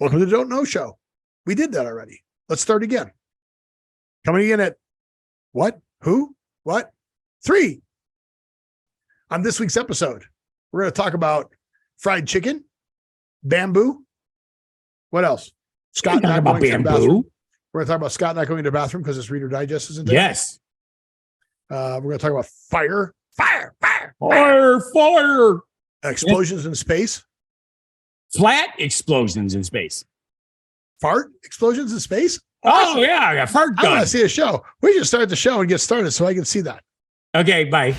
Welcome to the Don't Know Show. We did that already. Let's start again. Coming in at what? Who? What? 3. On this week's episode, we're going to talk about fried chicken, bamboo. What else? Scott not going to the bathroom. We're going to talk about Scott not going to the bathroom because his Reader Digest isn't there. Yes. We're going to talk about fire. Explosions in space. Flat explosions in space. Fart explosions in space? Oh, yeah. I got fart I want gun. to see a show. We should start the show and get started so I can see that. Okay, bye.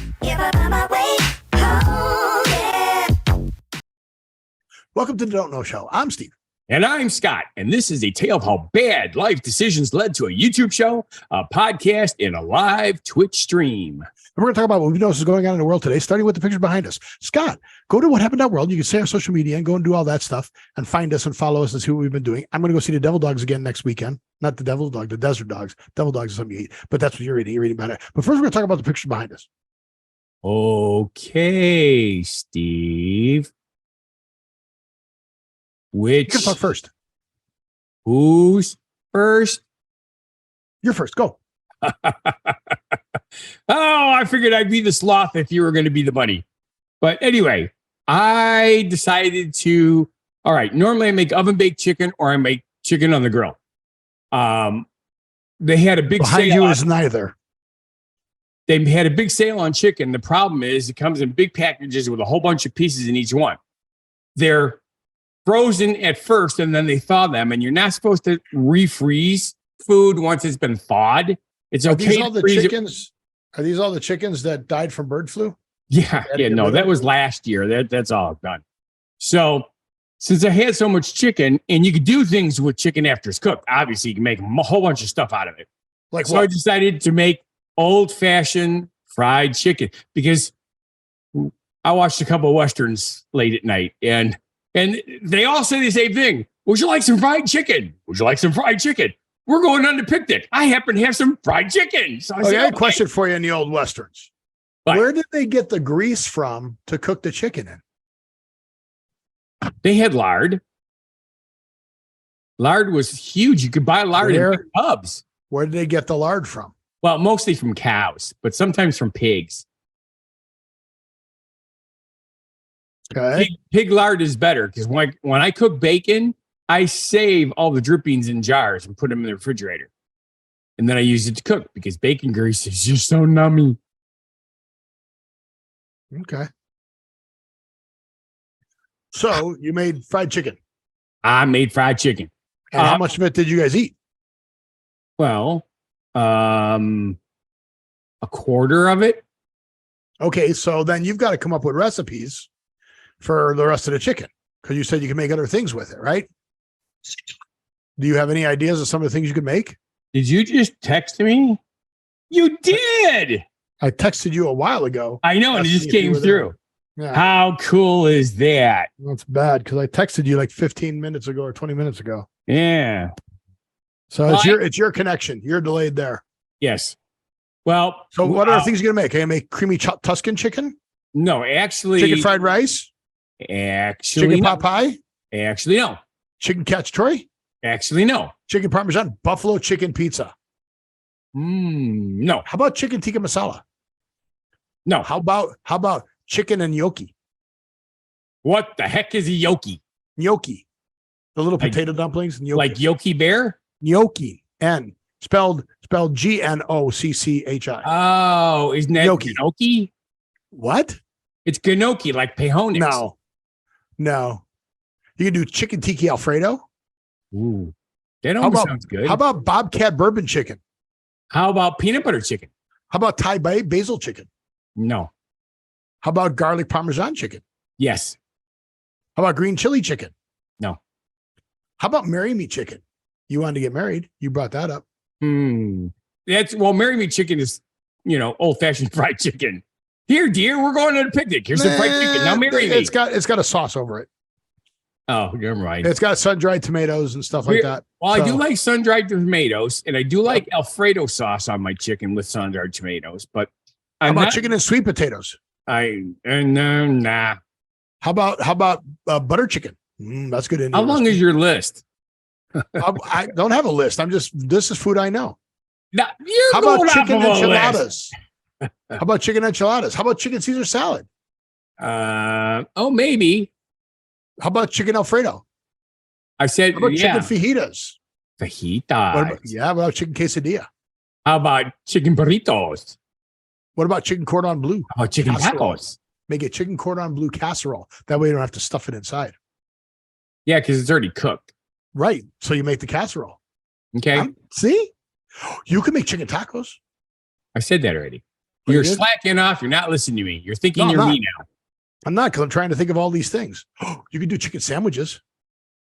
Welcome to the Don't Know Show. I'm Steve. And I'm Scott. And this is a tale of how bad life decisions led to a YouTube show, a podcast, and a live Twitch stream. And we're going to talk about what we know is going on in the world today, starting with the picture behind us. Scott, go to What Happened That World. You can say our social media and go and do all that stuff and find us and follow us and see what we've been doing. I'm going to go see the Devil Dogs again next weekend. Not the Devil Dog, the Desert Dogs. Devil Dogs is something you eat, but that's what you're eating. You're eating about it. But first, we're going to talk about the picture behind us. Okay, Steve. You can talk first. Who's first? You're first. Go. I figured I'd be the sloth if you were going to be the bunny. But anyway, I decided to, all right, normally I make oven baked chicken or I make chicken on the grill. They had a big Behind sale. you is neither. They had a big sale on chicken. The problem is it comes in big packages with a whole bunch of pieces in each one. They're frozen at first and then they thaw them, and you're not supposed to refreeze food once it's been thawed. It's okay. Are these all the chickens? Are these all the chickens that died from bird flu? Yeah. No, that was last year. That's all done. So since I had so much chicken, and you could do things with chicken after it's cooked, obviously you can make a whole bunch of stuff out of it. Like so what? I decided to make old-fashioned fried chicken because I watched a couple of Westerns late at night, and they all say the same thing. Would you like some fried chicken? Would you like some fried chicken? We're going on the picnic. I happen to have some fried chicken. So I said, I had a question for you in the old Westerns. What? Where did they get the grease from to cook the chicken in? They had lard. Lard was huge. You could buy lard in big tubs. Where did they get the lard from? Well, mostly from cows, but sometimes from pigs. Okay. Pig lard is better because when I cook bacon, I save all the drippings in jars and put them in the refrigerator. And then I use it to cook because bacon grease is just so nummy. Okay. So you made fried chicken. I made fried chicken. And how much of it did you guys eat? Well, a quarter of it. Okay, so then you've got to come up with recipes for the rest of the chicken because you said you can make other things with it, right? Do you have any ideas of some of the things you could make? Did you just text me? You did. I texted you a while ago. I know, and it just came through. Yeah. How cool is that? That's bad because I texted you like 15 minutes ago or 20 minutes ago. Yeah. So it's your connection. You're delayed there. Yes. Well, so what are the things you're gonna make? Can I make creamy Tuscan chicken? No, actually, chicken fried rice. Actually, chicken pot pie. Actually, no. Chicken cacciatore. Actually, no. Chicken parmesan. Buffalo chicken pizza. No. How about chicken tikka masala? No. How about chicken and gnocchi? What the heck is a gnocchi? Gnocchi. The little potato dumplings. Gnocchi. Like Yoki Bear? Gnocchi. N. Spelled GNOCCHI. Oh, isn't that gnocchi? What? It's gnocchi, like pejones. No. You can do chicken tiki Alfredo. Ooh. That almost sounds good. How about bobcat bourbon chicken? How about peanut butter chicken? How about Thai basil chicken? No. How about garlic parmesan chicken? Yes. How about green chili chicken? No. How about marry me chicken? You wanted to get married. You brought that up. Marry me chicken is, old fashioned fried chicken. Here, dear, we're going on a picnic. Here's some fried chicken. Now marry me. It's got a sauce over it. Oh, you're right. It's got sun-dried tomatoes and stuff like that. Well, I do like sun-dried tomatoes, and I do like Alfredo sauce on my chicken with sun-dried tomatoes. But how about chicken and sweet potatoes? Nah. How about butter chicken? That's good. How long is your list? I don't have a list. This is food I know. Now, you're How going about off chicken of a enchiladas? list. How about chicken enchiladas? How about chicken Caesar salad? Maybe. How about chicken Alfredo? I said, How about yeah. chicken fajitas? Fajitas. What about chicken quesadilla? How about chicken burritos? What about chicken cordon bleu? How about chicken Casserole. tacos? Make a chicken cordon bleu casserole. That way you don't have to stuff it inside. Yeah, because it's already cooked. Right. So you make the casserole. Okay. See? You can make chicken tacos. I said that already. Oh, You're you did? slacking off. You're not listening to me. You're thinking No, I'm you're not. me now. I'm not, because I'm trying to think of all these things. You can do chicken sandwiches.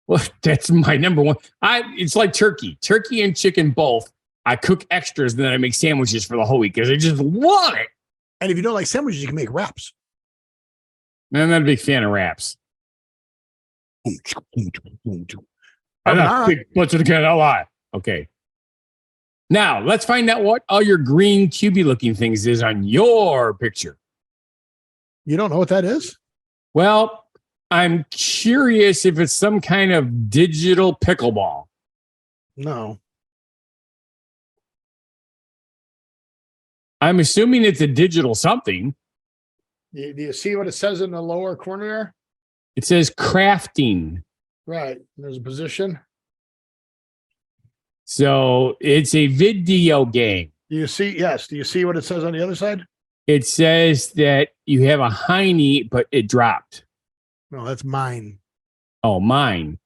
Well, that's my number one. It's like turkey and chicken both. I cook extras and then I make sandwiches for the whole week because I just love it. And if you don't like sandwiches, you can make wraps. I'm not a big fan of wraps. I'm Carbonara. not big much of the kind of lot. Okay. Now let's find out what all your green cubey looking things is on your picture. You don't know what that is? Well, I'm curious if it's some kind of digital pickleball. No. I'm assuming it's a digital something. Do you see what it says in the lower corner there? It says crafting. Right. There's a position. So it's a video game. Do you see? Yes. Do you see what it says on the other side? It says that you have a hiney, but it dropped. No, that's mine. Oh, mine.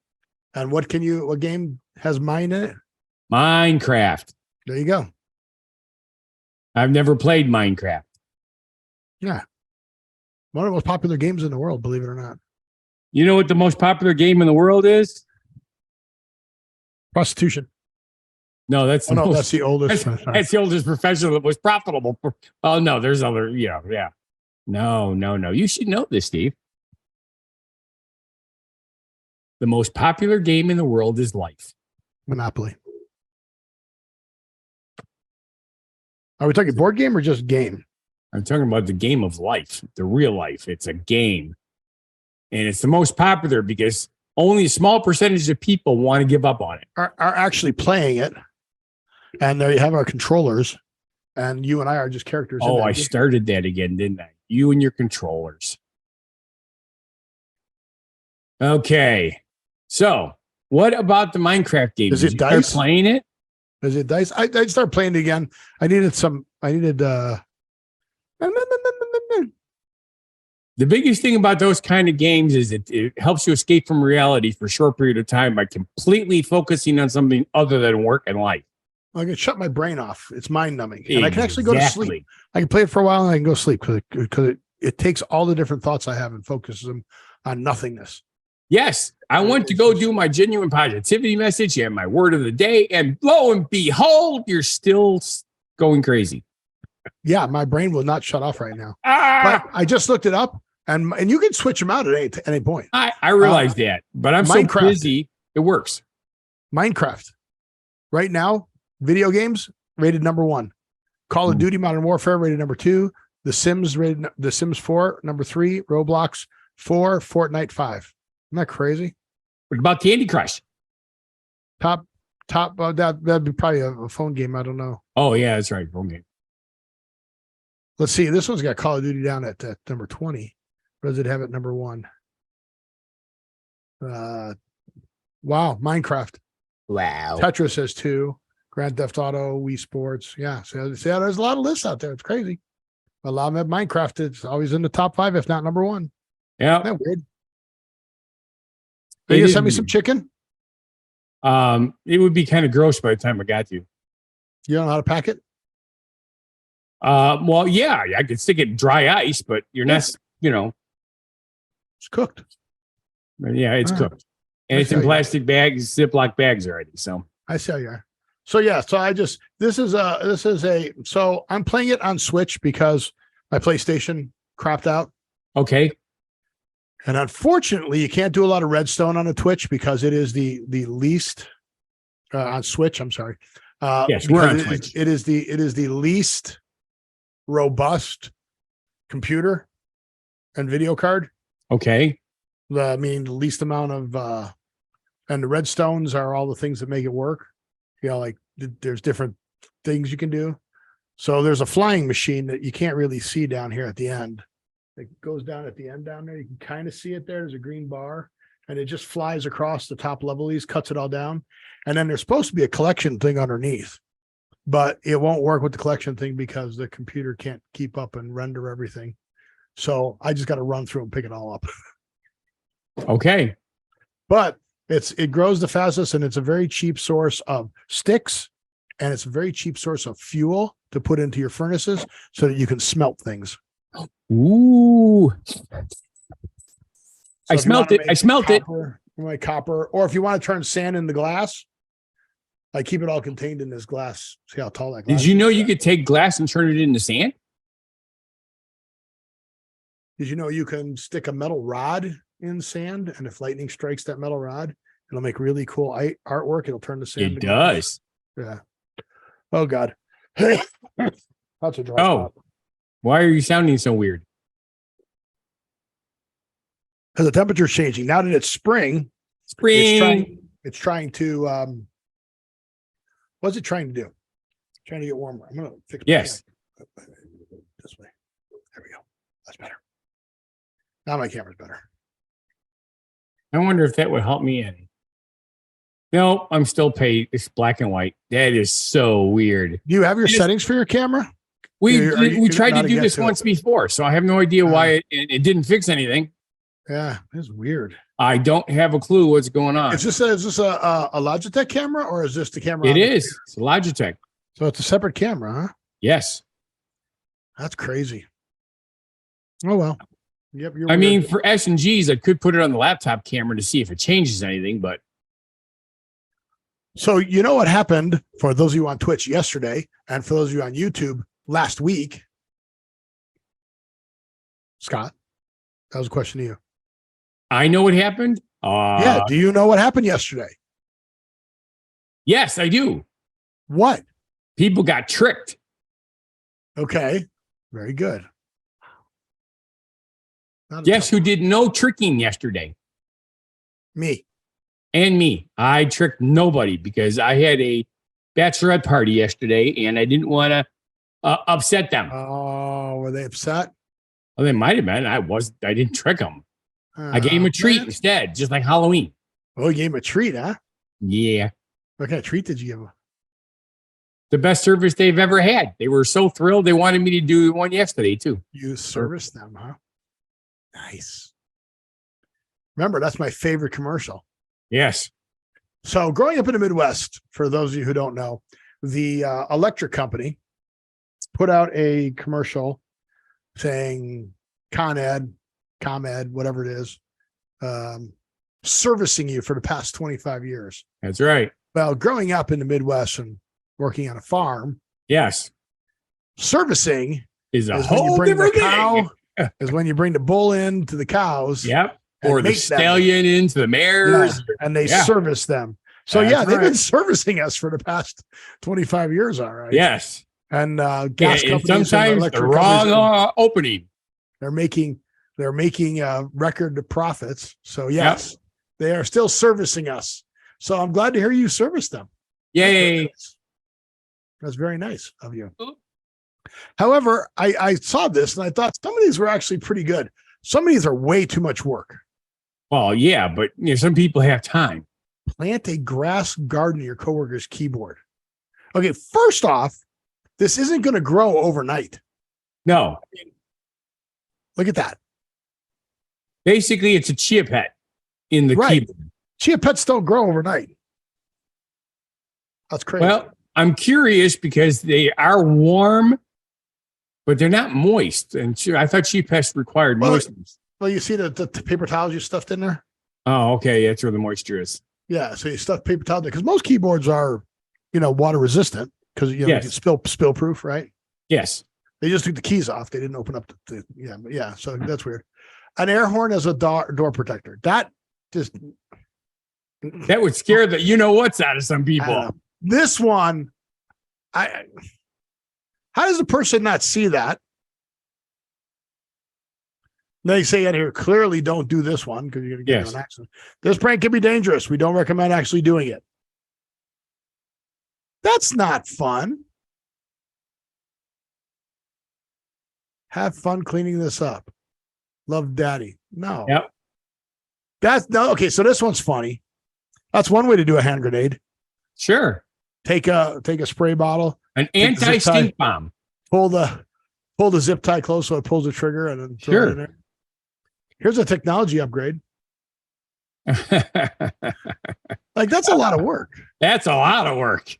And what game has mine in it? Minecraft. There you go. I've never played Minecraft. Yeah. One of the most popular games in the world, believe it or not. You know what the most popular game in the world is? Prostitution. No, that's the most, that's the oldest. that's the oldest profession that was profitable. Oh no, there's other. Yeah. No. You should know this, Steve. The most popular game in the world is life. Monopoly. Are we talking board game or just game? I'm talking about the game of life, the real life. It's a game. And it's the most popular because only a small percentage of people want to give up on it. Are actually playing it. And there you have our controllers. And you and I are just characters. Oh, I started that again, didn't I? You and your controllers. Okay. So what about the Minecraft game? Is it Did you dice? start playing it? Is it dice? I started playing it again. I needed The biggest thing about those kind of games is it helps you escape from reality for a short period of time by completely focusing on something other than work and life. I can shut my brain off. It's mind numbing. And I can actually go to sleep. I can play it for a while and I can go to sleep because it takes all the different thoughts I have and focuses them on nothingness. Yes, I went to go do my genuine positivity message and my word of the day, and lo and behold, you're still going crazy. Yeah, my brain will not shut off right now. Ah! But I just looked it up, and you can switch them out at any point. I realize that, but I'm so busy, it works. Minecraft. Right now, video games rated number 1. Call of Duty Modern Warfare rated number 2. The Sims 4 number 3. Roblox 4. Fortnite 5. Isn't that crazy? What about Candy Crush? Top. That'd be probably a phone game. I don't know. Oh yeah, that's right. Phone game. Let's see. This one's got Call of Duty down at number 20. What does it have at number 1? Wow, Minecraft. Wow. Tetris has 2. Grand Theft Auto, Wii Sports. Yeah. So there's a lot of lists out there. It's crazy. A lot of them have Minecraft. It's always in the top 5, if not number 1. Yeah. Isn't that weird? Are you gonna send me some chicken? It would be kind of gross by the time I got to you. You don't know how to pack it? Well, yeah, I could stick it in dry ice, but you're not, It's cooked. Yeah, it's cooked. And it's in plastic bags, Ziploc bags already. So I see how you are. So yeah, so so I'm playing it on Switch because my PlayStation crapped out. Okay. And unfortunately, you can't do a lot of redstone on a Twitch because it is the least on Switch. I'm sorry. Yes, we're on Twitch. It is the least robust computer and video card. Okay. The least amount of And the red stones are all the things that make it work. Like there's different things you can do. So there's a flying machine that you can't really see down here at the end. It goes down at the end down there. You can kind of see it there. There's a green bar and it just flies across the top level. These cuts it all down. And then there's supposed to be a collection thing underneath, but it won't work with the collection thing because the computer can't keep up and render everything. So I just got to run through and pick it all up. Okay. But it grows the fastest and it's a very cheap source of sticks and it's a very cheap source of fuel to put into your furnaces so that you can smelt things. Ooh. So I smelt it. Like copper, or if you want to turn sand into glass, I keep it all contained in this glass. See how tall that glass is? Did you know you could take glass and turn it into sand? Did you know you can stick a metal rod in sand, and if lightning strikes that metal rod, it'll make really cool artwork. It'll turn the sand. It does. Yeah. Oh God. That's a dry spot. Why are you sounding so weird? Because the temperature's changing. Now that it's spring, it's trying to what's it trying to do? Trying to get warmer. I'm gonna fix yes. This way. There we go. That's better. Now my camera's better. I wonder if that would help me in. No, I'm still paid. It's black and white. That is so weird. Do you have your settings for your camera? We tried to do this once before, so I have no idea why it didn't fix anything. Yeah, it's weird. I don't have a clue what's going on. Is this a Logitech camera or is this the camera? It is. It's a Logitech. So it's a separate camera, huh? Yes. That's crazy. Oh well. Yep. I mean, for S&Gs, I could put it on the laptop camera to see if it changes anything, but. So you know what happened for those of you on Twitch yesterday and for those of you on YouTube last week? Scott, that was a question to you. I know what happened. Yeah. Do you know what happened yesterday? Yes, I do. What? People got tricked. Okay. Very good. Guess who did no tricking yesterday? Me. And me. I tricked nobody because I had a bachelorette party yesterday and I didn't want to upset them. Oh, were they upset? Well, they might have been. I didn't trick them. I gave him a treat instead, just like Halloween. Oh, you gave him a treat, huh? Yeah. What kind of treat did you give him? The best service they've ever had. They were so thrilled. They wanted me to do one yesterday, too. You serviced them, huh? Nice. Remember, that's my favorite commercial. Yes. So growing up in the Midwest, for those of you who don't know, the electric company put out a commercial saying ComEd, whatever it is, servicing you for the past 25 years. That's right. Well, growing up in the Midwest and working on a farm. Yes. Servicing is a whole different thing. Is when you bring the bull in to the cows. Yep. Or the stallion into the mares. Yeah. And they service them. So they've been servicing us for the past 25 years. All right. Yes. And gas companies sometimes and the wrong opening. They're making record profits. So yes, they are still servicing us. So I'm glad to hear you service them. Yay. That's very nice of you. However, I saw this and I thought some of these were actually pretty good. Some of these are way too much work. Well, yeah, but some people have time. Plant a grass garden to your coworker's keyboard. Okay, first off, this isn't going to grow overnight. No. Look at that. Basically, it's a chia pet in the keyboard. Chia pets don't grow overnight. That's crazy. Well, I'm curious because they are warm, but they're not moist. And I thought chia pets required moistness. Well, you see the paper towels you stuffed in there? Oh, okay. That's where the moisture is. Yeah. So you stuff paper towels because most keyboards are, water resistant because it's spill proof, right? Yes. They just took the keys off. They didn't open up So that's weird. An air horn as a door protector. That would scare the what's out of some people. This one, how does a person not see that? They say in here, clearly don't do this one because you're going to get into an Yes. accident. This prank can be dangerous. We don't recommend actually doing it. That's not fun. Have fun cleaning this up. Love, Daddy. No. Yep. That's no. Okay, so this one's funny. That's one way to do a hand grenade. Sure. Take a spray bottle, An Take the zip anti-stink tie. bomb. pull the zip tie close so it pulls the trigger, and then throw it in there. Here's a technology upgrade. Like, that's a lot of work. That's a lot of work.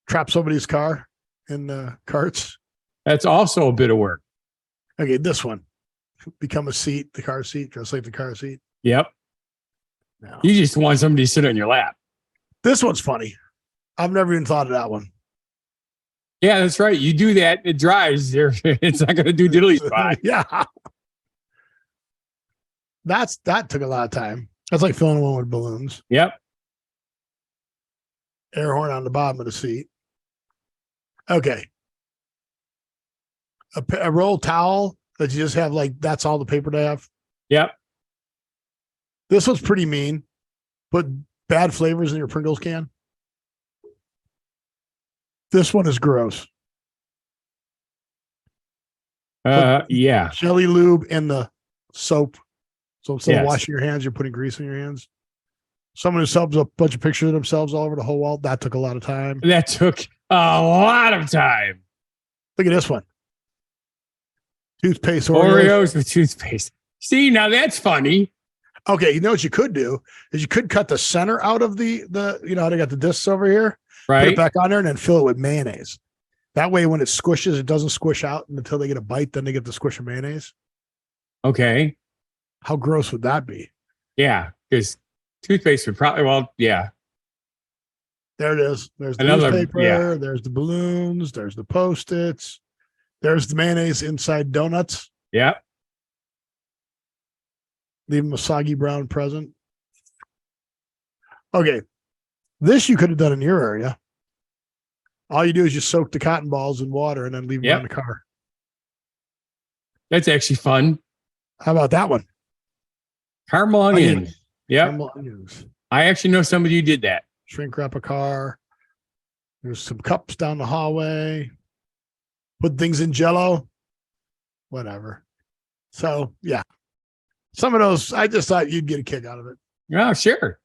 Trap somebody's car in carts. That's also a bit of work. Okay, this one. Become a seat, the car seat, just like the car seat. Yep. No. You just want somebody to sit on your lap. This one's funny. I've never even thought of that one. Yeah, that's right. You do that, it dries. It's not going to do diddly spot. Yeah. That took a lot of time. That's like filling one with balloons. Yep. Air horn on the bottom of the seat. Okay. A roll towel that you just have, like, that's all the paper to have. Yep. This one's pretty mean. Put bad flavors in your Pringles can. This one is gross. Yeah. Jelly lube in the soap. So instead of Yes. washing your hands, you're putting grease in your hands. Someone who subs a bunch of pictures of themselves all over the whole wall. That took a lot of time. That took a lot of time. Look at this one. Toothpaste Oreos. Oreos with toothpaste. See, now that's funny. Okay, you know what you could do is you could cut the center out of the you know how they got the discs over here, put Right? it back on there, and then fill it with mayonnaise. That way, when it squishes, it doesn't squish out until they get a bite. Then they get the squish of mayonnaise. Okay. How gross would that be? Yeah. Because toothpaste would probably, well, yeah. There it is. There's the Another- newspaper. yeah. There's the balloons. There's the Post-its. There's the mayonnaise inside donuts. Yeah. Leave them a soggy brown present. Okay. This you could have done in your area. All you do is just soak the cotton balls in water and then leave them Yep. on the car. That's actually fun. How about that one? Caramel onion. Onions. Yep. Caramel onions. I actually know somebody who did that. Shrink wrap a car. There's some cups down the hallway. Put things in Jello. Whatever. So, yeah. Some of those, I just thought you'd get a kick out of it. Oh, sure.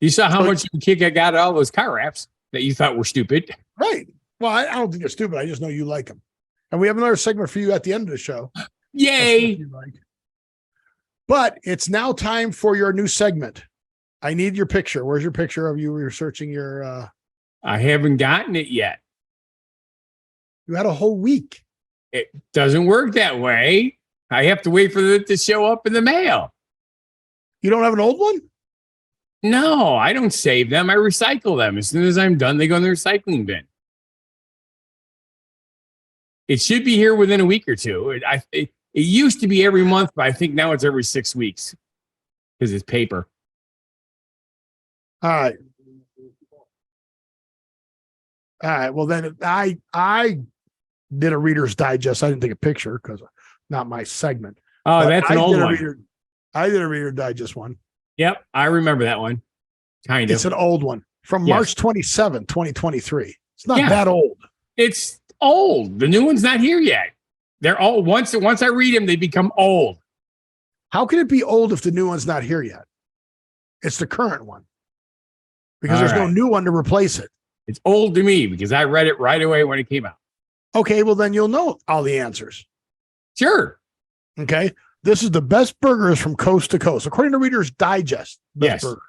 You saw how So- much of a kick I got out of all those car wraps that you thought were stupid. Right. Well, I don't think they're stupid. I just know you like them. And we have another segment for you at the end of the show. That's what Yay. you like. But it's now time for your new segment. I need your picture. Where's your picture of you researching your I haven't gotten it yet. you had a whole week. It doesn't work that way. I have to wait for it to show up in the mail. You don't have an old one? No, I don't save them. I recycle them. As soon as I'm done, they go in the recycling bin. It should be here within a week or two. It used to be every month, but I think now it's every 6 weeks because it's paper. All right. All right. Well, then I did a Reader's Digest. I didn't take a picture because not my segment. Oh, But that's an I old did a one. I did a Reader Digest one. Yep, I remember that one. Kind It's of. an old one from Yes. March 27, 2023. It's not Yeah. that old. It's old. The new one's not here yet. They're all once I read them, they become old. How can it be old if the new one's not here yet? It's the current one because All there's no right. new one to replace it. It's old to me because I read it right away when it came out. Okay, well, then you'll know all the answers. Sure. Okay. This is the best burgers from coast to coast, according to Reader's Digest. Best Yes. burgers.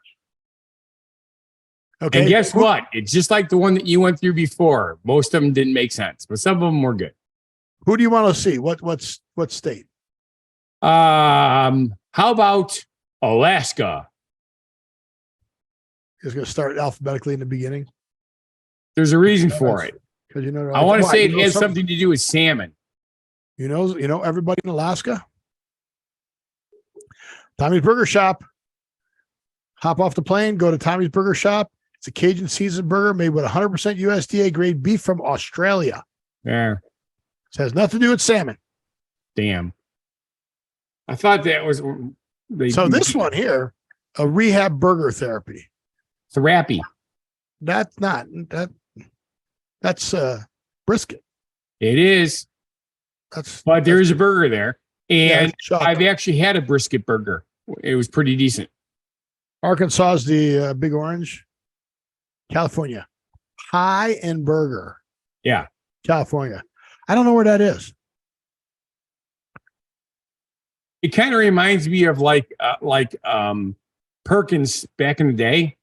Okay. And guess what? It's just like the one that you went through before. Most of them didn't make sense, but some of them were good. Who do you want to see? What state? How about Alaska? Is going to start alphabetically in the beginning There's a reason for it. because you know. I want to Why? say You it know has some- something to do with salmon. You know everybody in Alaska. Tommy's Burger Shop. Hop off the plane, go to Tommy's Burger Shop. It's a Cajun seasoned burger made with 100% USDA grade beef from Australia. There. It has nothing to do with salmon. Damn. I thought that was So this one here, a rehab burger therapy. therapy. That's not that's brisket. It is, but there is a burger there, and I've actually had a brisket burger. It was pretty decent. Arkansas is the Big Orange. California, Pie and Burger. Yeah, California. I don't know where that is. it kind of reminds me of like Perkins back in the day.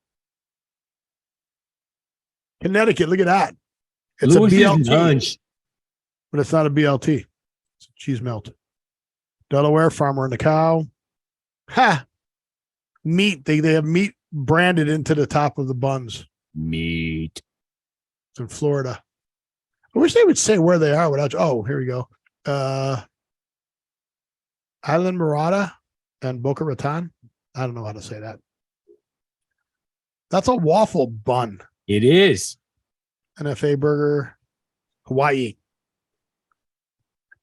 Connecticut. Look at that. It's Lewis's a BLT, lunch. but it's not a BLT. It's a cheese melt. Delaware, Farmer and the Cow. Ha! Meat. They have meat branded into the top of the buns. Meat. It's in Florida. I wish they would say where they are without. Oh, here we go. Island Murata and Boca Raton. I don't know how to say that. That's a waffle bun. It is. NFA Burger, Hawaii.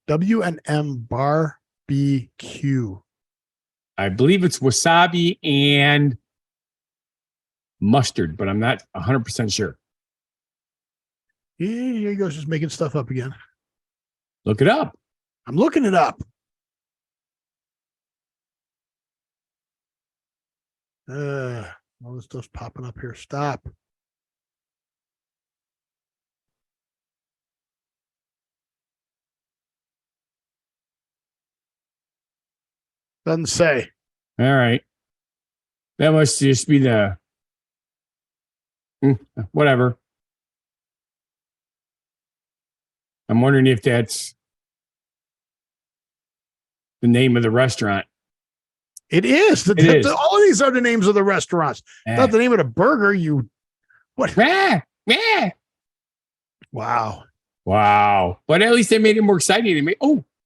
W&M Barbecue. I believe it's wasabi and mustard, but I'm not 100% sure. Yeah, here he goes, just making stuff up again. Look it up. I'm looking it up. All this stuff's popping up here. Stop. Doesn't say. All right. That must just be the whatever. I'm wondering if that's the name of the restaurant. It is. All of these are the names of the restaurants. Not the name of the burger. What? Wow. Wow. But at least they made it more exciting.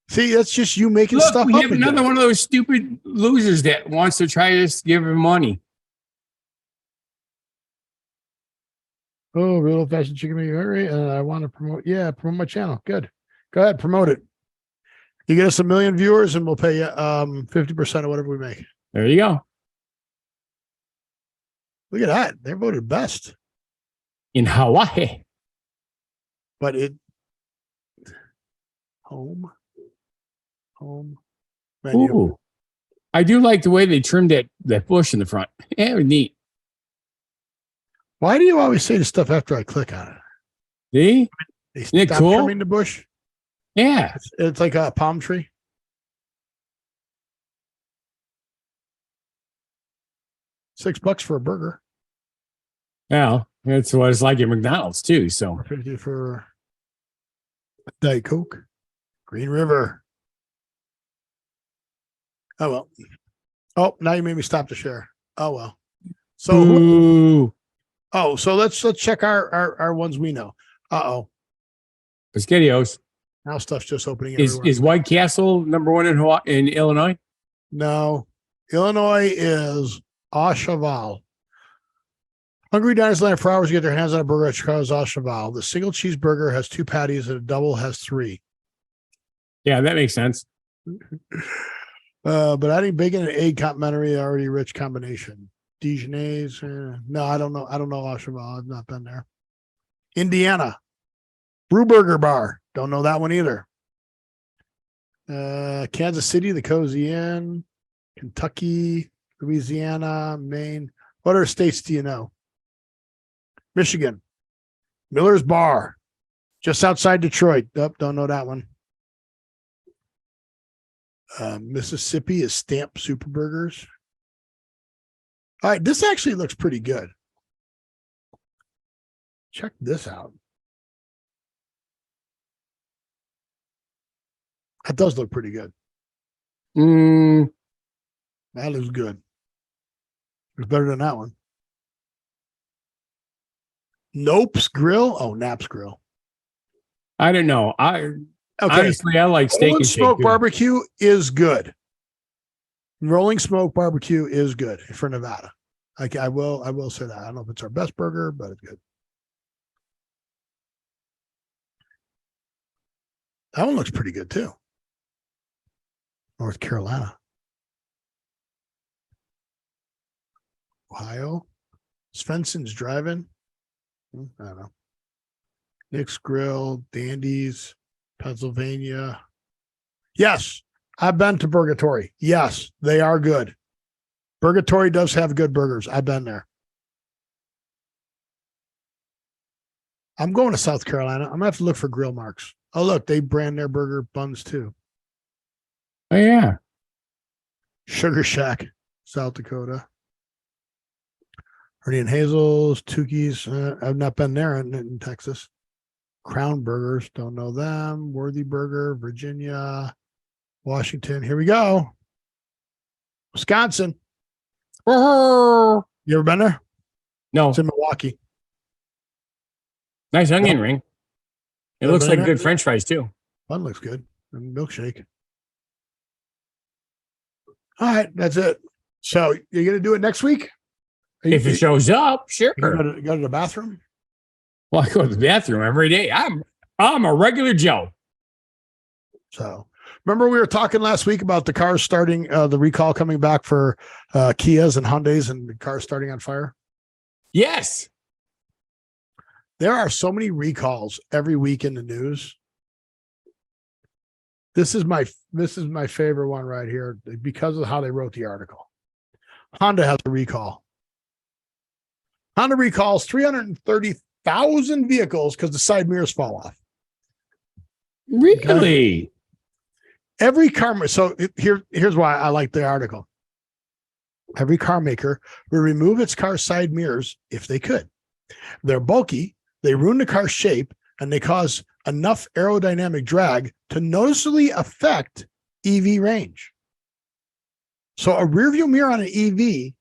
See, that's just you making stuff up. We have another one of those stupid losers that wants to try to give him money. Oh, real old-fashioned chicken McNugget. I want to promote my channel. Good. Go ahead, promote it. You get us 1 million viewers and we'll pay you 50% of whatever we make. There you go. Look at that. They voted best. In Hawaii. But home menu. Ooh. I do like the way they trimmed that bush in the front. Yeah, it was neat. Why do you always say the stuff after I click on it? See? Isn't it cool? Trimming the bush? Yeah. It's like a palm tree. $6 for a burger. Well, that's what it's like at McDonald's too. So $4.50 for Diet Coke. Green River. Oh well. Oh, now you made me stop the share. Oh well. So so let's check our ones we know. Spaghettios. Now stuff's just opening. Is White Castle number one in Illinois? No. Illinois is Au Cheval. Hungry diners line for hours to get their hands on a burger at Chicago's Au Cheval. The single cheeseburger has 2 patties and a double has 3. Yeah, that makes sense. But adding bacon and egg complimentary, already rich combination. Dijonnaise. No, I don't know. I don't know Au Cheval. I've not been there. Indiana. Brew Burger Bar. Don't know that one either. Kansas City, the Cozy Inn. Kentucky, Louisiana, Maine. What other states do you know? Michigan. Miller's Bar. Just outside Detroit. Don't know that one. Mississippi is Stamp Super Burgers. All right, this actually looks pretty good. Check this out. That does look pretty good. That looks good. It's better than that one. Nope's Grill. Oh, Nap's Grill. I don't know. Honestly, I like steak and smoke barbecue is good. Rolling Smoke Barbecue is good for Nevada. I will say that. I don't know if it's our best burger, but it's good. That one looks pretty good too. North Carolina. Ohio. Svensson's driving. I don't know. Nick's Grill, Dandy's, Pennsylvania. Yes, I've been to Purgatory. Yes, they are good. Purgatory does have good burgers. I've been there. I'm going to South Carolina. I'm going to have to look for grill marks. Oh, look, they brand their burger buns too. Oh, yeah. Sugar Shack, South Dakota. Ernie and Hazel's, Tukey's. I've not been there in Texas. Crown Burgers, don't know them. Worthy Burger, Virginia, Washington. Here we go. Wisconsin. You ever been there? No. It's in Milwaukee. Nice onion ring. It looks like there? good French fries too. Bun looks good. And milkshake. All right, that's it. So you're gonna do it next week? If it shows up, sure. You go to the bathroom? Well, I go to the bathroom every day. I'm a regular Joe. So remember we were talking last week about the cars starting, the recall coming back for Kias and Hyundais and the cars starting on fire? Yes. There are so many recalls every week in the news. This is my favorite one right here because of how they wrote the article. Honda has a recall. Honda recalls 330,000 vehicles because the side mirrors fall off. Really? Okay. Every car. So here's why I like the article. Every car maker will remove its car side mirrors if they could. They're bulky, they ruin the car's shape, and they cause enough aerodynamic drag to noticeably affect EV range. So a rearview mirror on an EV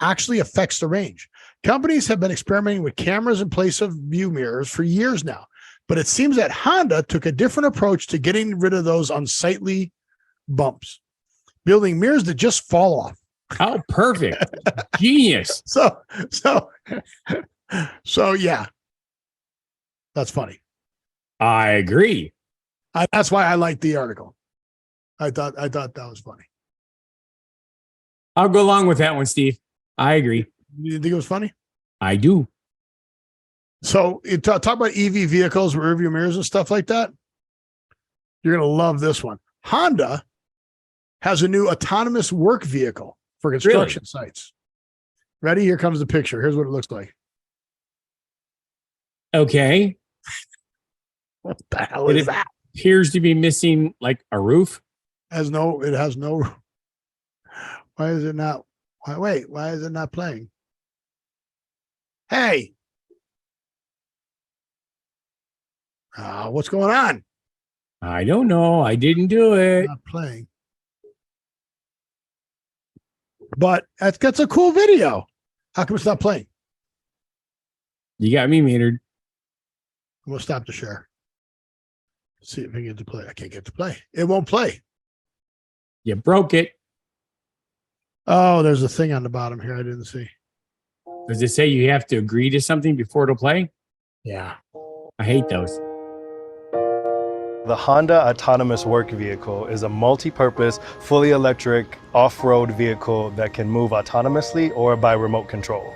actually affects the range. Companies have been experimenting with cameras in place of view mirrors for years now, but it seems that Honda took a different approach to getting rid of those unsightly bumps, building mirrors that just fall off. How perfect. Genius. So yeah, that's funny. I agree. That's why I liked the article. I thought that was funny. I'll go along with that one, Steve. I agree. You think it was funny? I do. So you talk about EV vehicles, rearview mirrors and stuff like that. You're going to love this one. Honda has a new autonomous work vehicle for construction sites. Ready? Here comes the picture. Here's what it looks like. Okay. What the hell is that? Appears to be missing like a roof. It has no. Why is it not? Wait, why is it not playing? Hey. What's going on? I don't know. I didn't do it. Not playing. But that's a cool video. How come it's not playing? You got me metered. I'm going to stop the share. See if I can get to play. I can't get to play. It won't play. You broke it. Oh, there's a thing on the bottom here I didn't see. Does it say you have to agree to something before it'll play? Yeah. I hate those. The Honda Autonomous Work Vehicle is a multi-purpose, fully electric, off-road vehicle that can move autonomously or by remote control.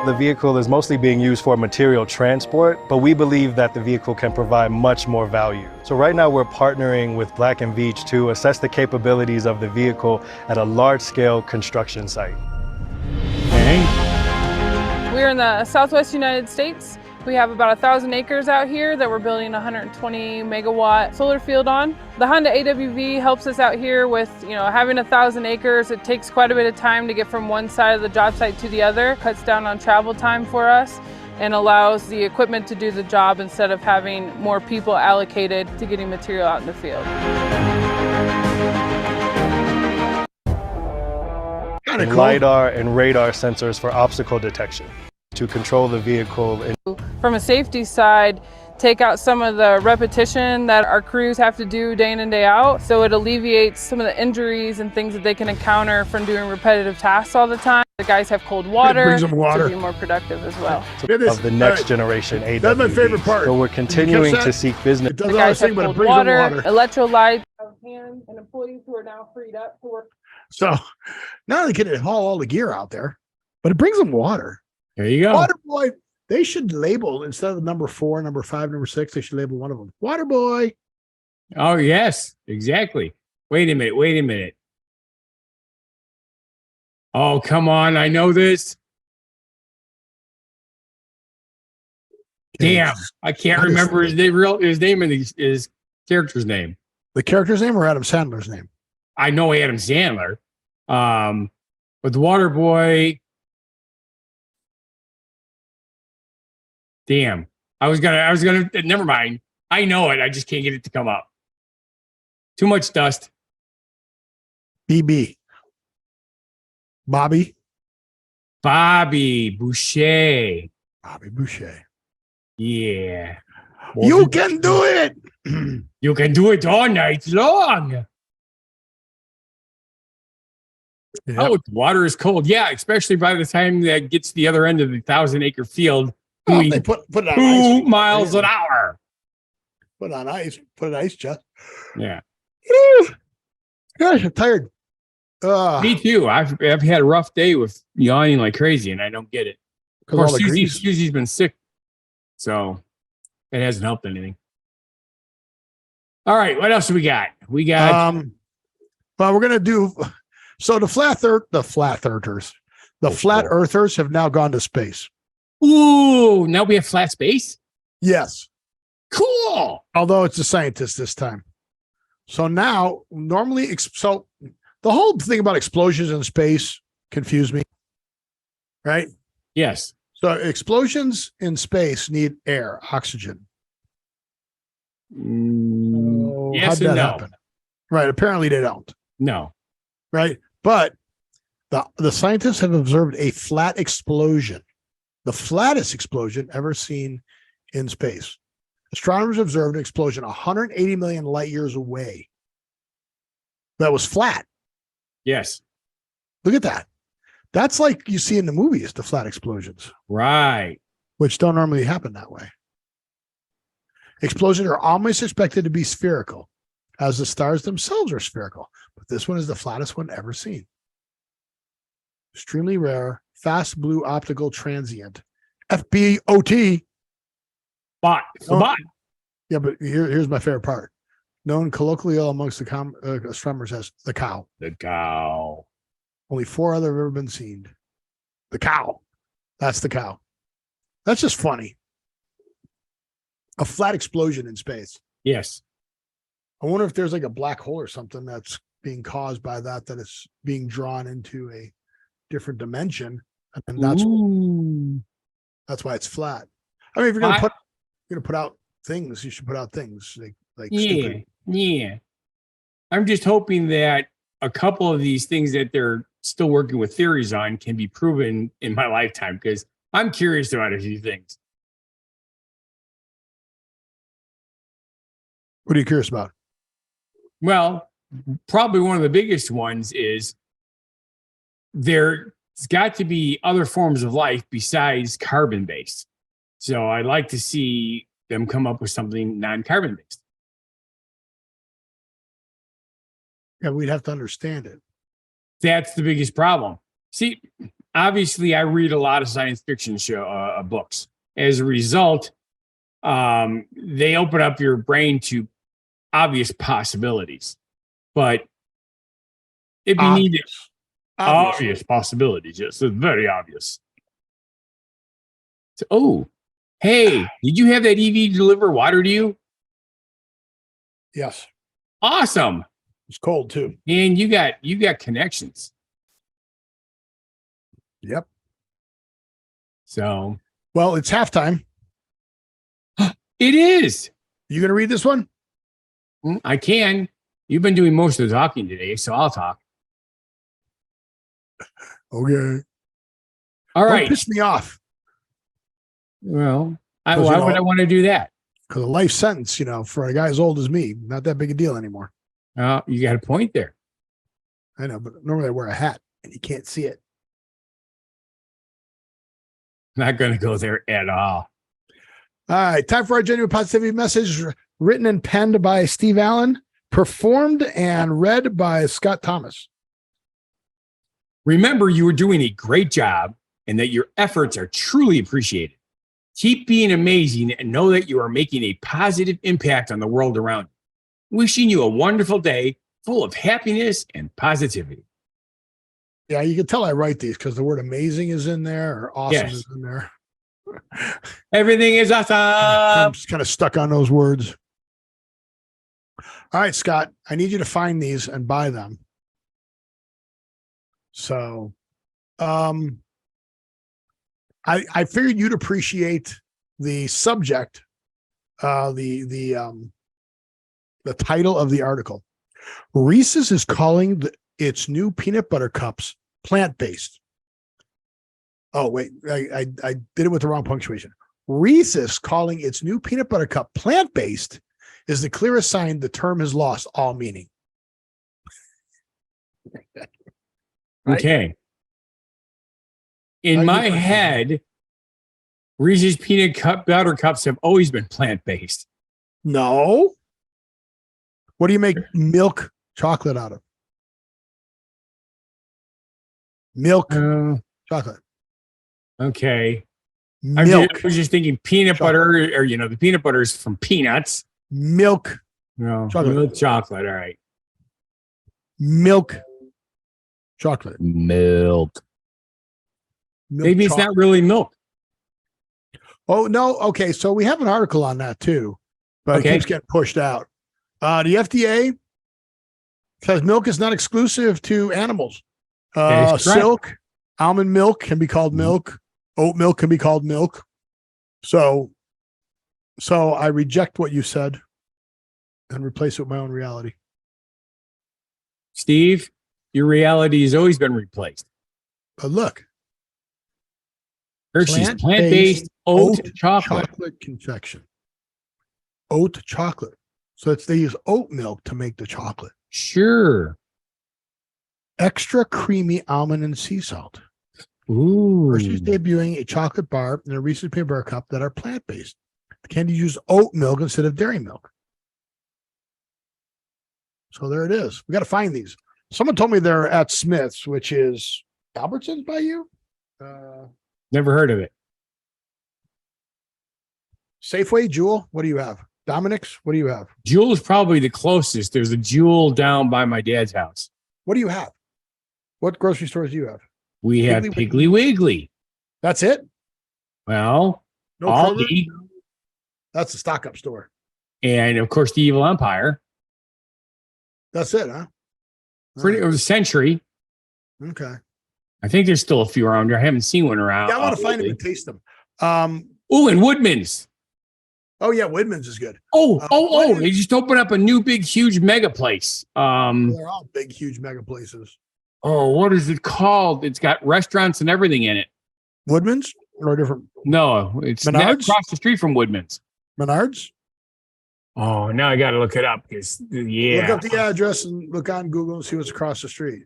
The vehicle is mostly being used for material transport, but we believe that the vehicle can provide much more value. So right now we're partnering with Black & Veatch to assess the capabilities of the vehicle at a large-scale construction site. Okay. We're in the Southwest United States. We have about 1,000 acres out here that we're building a 120 megawatt solar field on. The Honda AWV helps us out here with, having 1,000 acres. It takes quite a bit of time to get from one side of the job site to the other, cuts down on travel time for us, and allows the equipment to do the job instead of having more people allocated to getting material out in the field. And cool. LiDAR and radar sensors for obstacle detection to control the vehicle. From a safety side, take out some of the repetition that our crews have to do day in and day out. So it alleviates some of the injuries and things that they can encounter from doing repetitive tasks all the time. The guys have cold water, brings them water. to be more productive as well. Of the next generation AWV. That's my favorite part. So we're continuing to seek business. It does The all guys this have thing, but it cold brings water, them water. electrolytes, hands, and employees who are now freed up to work. So not only can it haul all the gear out there, but it brings them water. There you go. Water boy. They should label, instead of number 4, number 5, number 6, they should label one of them. Water boy. Oh, yes, exactly. Wait a minute. Oh, come on. I know this. Damn. I can't remember his name and his character's name. The character's name or Adam Sandler's name? I know Adam Sandler. But the water boy. Damn. I was gonna never mind. I know it. I just can't get it to come up. Too much dust. BB. Bobby Boucher. Bobby Boucher. Yeah. You can do it. You can do it all night long. Yep. Oh, the water is cold. Yeah, especially by the time that gets to the other end of the 1,000-acre field. Well, doing they put it on 2 ice. miles an hour. Put it on ice. Put it on ice, Jeff. Yeah. Gosh, I'm tired. Me too. I've had a rough day with yawning like crazy, and I don't get it. Of course, Susie's been sick, so it hasn't helped anything. All right, what else do we got? We got well, we're gonna do so the flat earthers have now gone to space. Ooh, now we have flat space? Yes. Cool. Although it's a scientist this time. So now normally so the whole thing about explosions in space confused me. Right? Yes. So explosions in space need air, oxygen. Yes How'd that and no. happen? Right. Apparently they don't. No. Right. But the scientists have observed a flat explosion, the flattest explosion ever seen in space. Astronomers observed an explosion 180 million light years away that was flat. Yes. Look at that. That's like you see in the movies, the flat explosions, Right. which don't normally happen that way. Explosions are almost expected to be spherical, as the stars themselves are spherical, but this one is the flattest one ever seen. Extremely rare, fast blue optical transient, FBOT. Bot. It's the bot. Yeah, but here's my favorite part. Known colloquially amongst the astronomers as the cow. The cow. Only 4 other have ever been seen. The cow. That's the cow. That's just funny. A flat explosion in space. Yes. I wonder if there's like a black hole or something that's being caused by that it's being drawn into a different dimension, and that's why it's flat. I mean, if you're gonna put out things, you should put out things like stupid. Yeah. I'm just hoping that a couple of these things that they're still working with theories on can be proven in my lifetime, because I'm curious about a few things. What are you curious about? Well, probably one of the biggest ones is there's got to be other forms of life besides carbon-based. So I'd like to see them come up with something non-carbon based. Yeah, we'd have to understand it. That's the biggest problem. See, obviously, I read a lot of science fiction books. As a result, they open up your brain to obvious possibilities. But if you need obvious possibilities, yes, it's very obvious. So, hey, did you have that EV deliver water to you? Yes. Awesome. It's cold too. And you got connections. Yep. So, well, it's halftime. It is. You going to read this one? I can. You've been doing most of the talking today, so I'll talk. Okay. All right. Don't piss me off. Well, why would I want to do that? Because a life sentence, for a guy as old as me, not that big a deal anymore. You got a point there. I know, but normally I wear a hat and you can't see it. Not going to go there at all. All right, time for our genuine positivity message, written and penned by Steve Allen, performed and read by Scott Thomas. Remember, you are doing a great job and that your efforts are truly appreciated. Keep being amazing and know that you are making a positive impact on the world around you. Wishing you a wonderful day full of happiness and positivity. Yeah, you can tell I write these because the word amazing is in there or awesome is in there. Everything is awesome. I'm just kind of stuck on those words. All right, Scott, I need you to find these and buy them. So, I figured you'd appreciate the subject, the title of the article. Reese's is calling its new peanut butter cups plant-based. Oh, wait, I did it with the wrong punctuation. Reese's calling its new peanut butter cup plant-based is the clearest sign the term has lost all meaning. Right? Okay. In my head, Reese's peanut butter cups have always been plant-based. No. What do you make milk chocolate out of? Milk chocolate. Okay. Milk. I was just thinking peanut butter, or the peanut butter is from peanuts. Milk. No, chocolate. Milk chocolate. All right. Milk chocolate. Milk Maybe chocolate. It's not really milk. Oh, no. Okay. So we have an article on that too, but it keeps getting pushed out. The FDA says milk is not exclusive to animals. Silk, almond milk can be called milk. Oat milk can be called milk. So I reject what you said and replace it with my own reality. Steve, your reality has always been replaced. But look. Hershey's plant-based oat chocolate confection. Oat chocolate. So they use oat milk to make the chocolate. Sure. Extra creamy almond and sea salt. Ooh. Hershey's debuting a chocolate bar and a Reese's peanut butter cup that are plant-based. The candy use oat milk instead of dairy milk. So there it is. We got to find these. Someone told me they're at Smith's, which is Albertsons by you. Never heard of it. Safeway, Jewel, what do you have? Dominic's, what do you have? Jewel is probably the closest. There's a Jewel down by my dad's house. What do you have? What grocery stores do you have? We have Piggly Wiggly. That's it? Well, no Aldi. That's a stock-up store. And, of course, the Evil Empire. That's it, huh? It was a Century. Okay. I think there's still a few around here. I haven't seen one around. Yeah, I want to find them and taste them. And Woodman's. Oh, yeah, Woodman's is good. They just opened up a new big, huge mega place. They're all big, huge mega places. Oh, what is it called? It's got restaurants and everything in it. Woodman's or different? No, it's not across the street from Woodman's. Menards? Oh, now I got to look it up because Look up the address and look on Google and see what's across the street.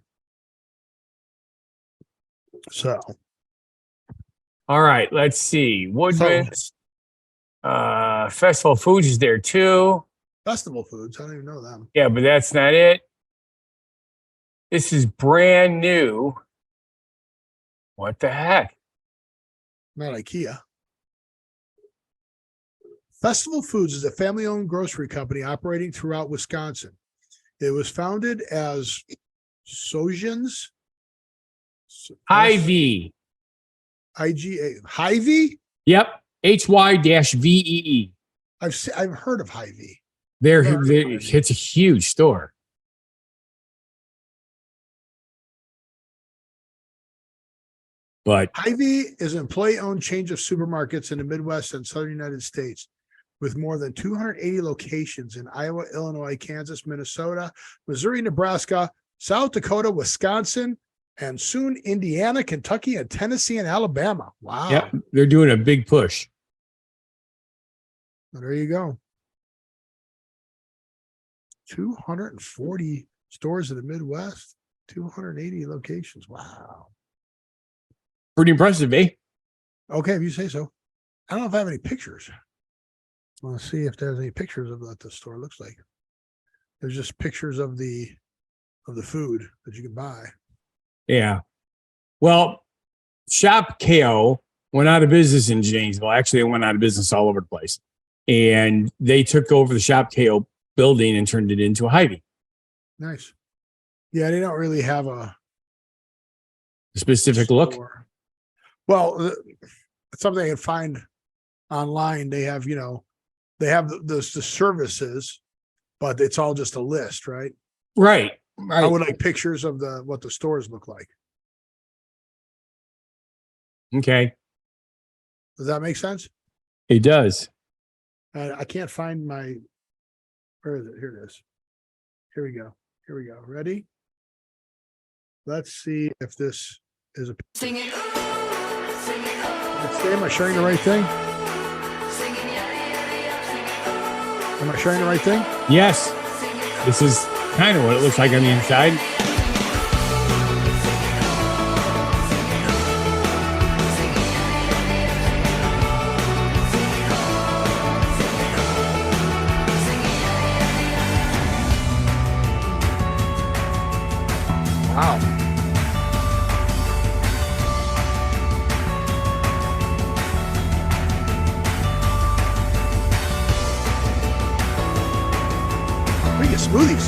So. All right, let's see. Woodman's. Festival Foods is there too. Festival Foods, I don't even know them. Yeah, but that's not it. This is brand new. What the heck? Not IKEA. Festival Foods is a family-owned grocery company operating throughout Wisconsin. It was founded as Sojan's Hy-Vee. IGA. Hy-Vee? Yep. HY-VEE. I've heard of Hy-Vee. It's a huge store. But Hy-Vee is an employee-owned chain of supermarkets in the Midwest and Southern United States, with more than 280 locations in Iowa, Illinois, Kansas, Minnesota, Missouri, Nebraska, South Dakota, Wisconsin, and soon Indiana, Kentucky, and Tennessee and Alabama. Wow. Yep, they're doing a big push. Well, there you go. 240 stores in the Midwest, 280 locations. Wow. Pretty impressive, eh? Okay, if you say so. I don't know if I have any pictures. Let's see if there's any pictures of what the store looks like. There's just pictures of the food that you can buy. Yeah. Well, Shop KO went out of business in Janesville. Actually, they went out of business all over the place. And they took over the Shop KO building and turned it into a Hy-Vee. Nice. Yeah, they don't really have a Specific look. store. Well, something I can find online. They have, they have the services, but it's all just a list, right? Right. I would like pictures of what the stores look like. Okay. Does that make sense? It does. I can't find my. Where is it? Here it is. Here we go. Here we go. Ready? Let's see if this is a. Sing it. Let's see, am I showing the right thing? Am I showing the right thing? Yes. This is kind of what it looks like on the inside. Wow. We get smoothies.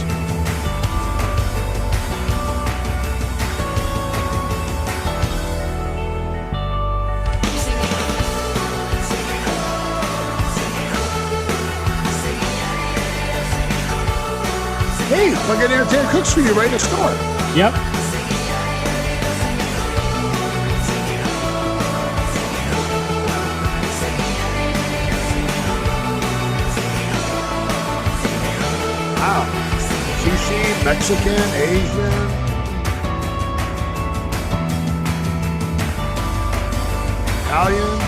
Hey, plug in entertainer cooks for you right in the store. Yep. Wow. Sushi, Mexican, Asian. Italian.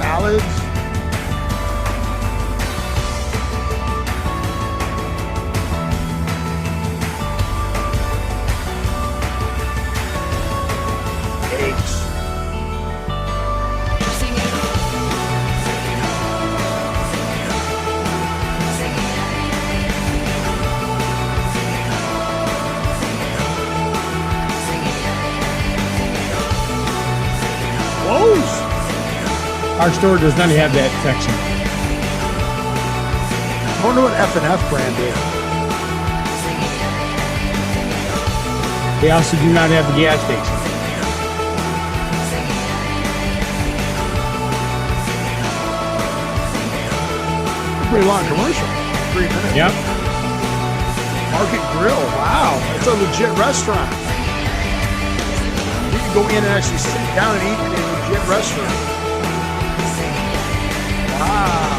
Salads. Eggs. Clothes. Our store does not have that section. I wonder what F&F brand is. They also do not have the gas station. Pretty long commercial. 3 minutes. Yep. Market Grill. Wow. That's a legit restaurant. You can go in and actually sit down and eat in a legit restaurant. Wow.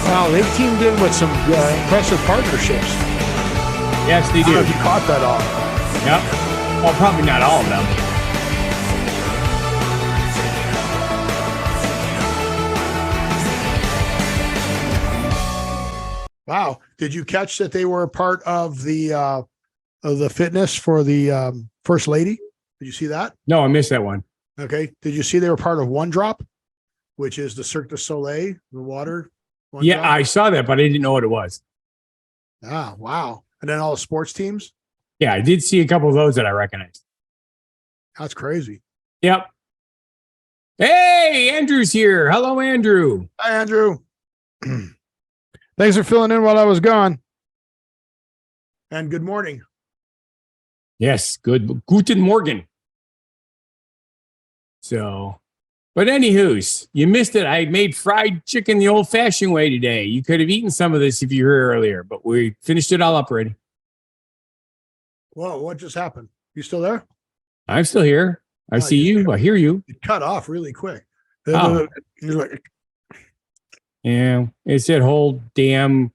Wow, they've teamed in with some impressive partnerships. Yes, they I don't know do. if you caught that all. Yep. Well, probably not all of them. Wow. Did you catch that they were a part of the fitness for the First Lady? Did you see that? No, I missed that one. Okay. Did you see they were part of One Drop, which is the Cirque du Soleil, the water? One Yeah, Drop? I saw that, but I didn't know what it was. Ah, wow. And then all the sports teams? Yeah, I did see a couple of those that I recognized. That's crazy. Yep. Hey, Andrew's here. Hello, Andrew. Hi, Andrew. Thanks for filling in while I was gone. And good morning. Yes, good. Guten Morgen. So, but anywho's, you missed it. I made fried chicken the old-fashioned way today. You could have eaten some of this if you were here earlier, but we finished it all up already. Whoa, what just happened? You still there? I'm still here. I see you. I hear you. It cut off really quick. Oh. You're like, Yeah, it's that whole damn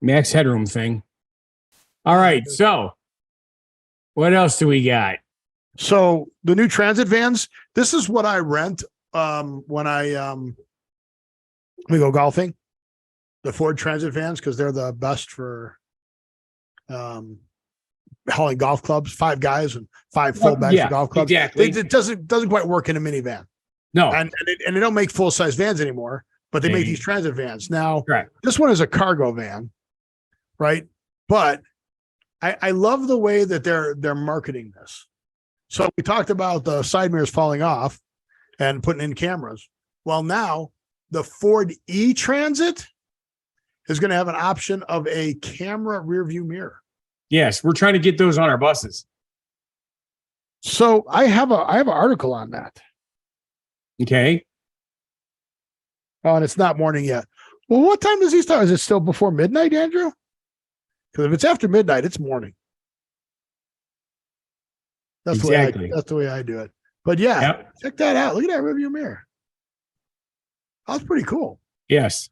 max headroom thing. All right, so what else do we got? So the new transit vans, this is what I rent when we go golfing. The Ford Transit vans, because they're the best for hauling golf clubs, 5 guys and 5 full bags of golf clubs. Exactly. It doesn't quite work in a minivan. No. And they don't make full size vans anymore, but they make these transit vans. Now, Correct. This one is a cargo van, right? But I love the way that they're marketing this. So we talked about the side mirrors falling off and putting in cameras. Well, now the Ford E-Transit is going to have an option of a camera rear view mirror. Yes, we're trying to get those on our buses. So I have an article on that. Okay. Oh, and it's not morning yet. Well, what time does he start? Is it still before midnight, Andrew? Because if it's after midnight, it's morning. That's exactly. that's the way I do it. But yeah, Check that out. Look at that rearview mirror. That's pretty cool. Yes.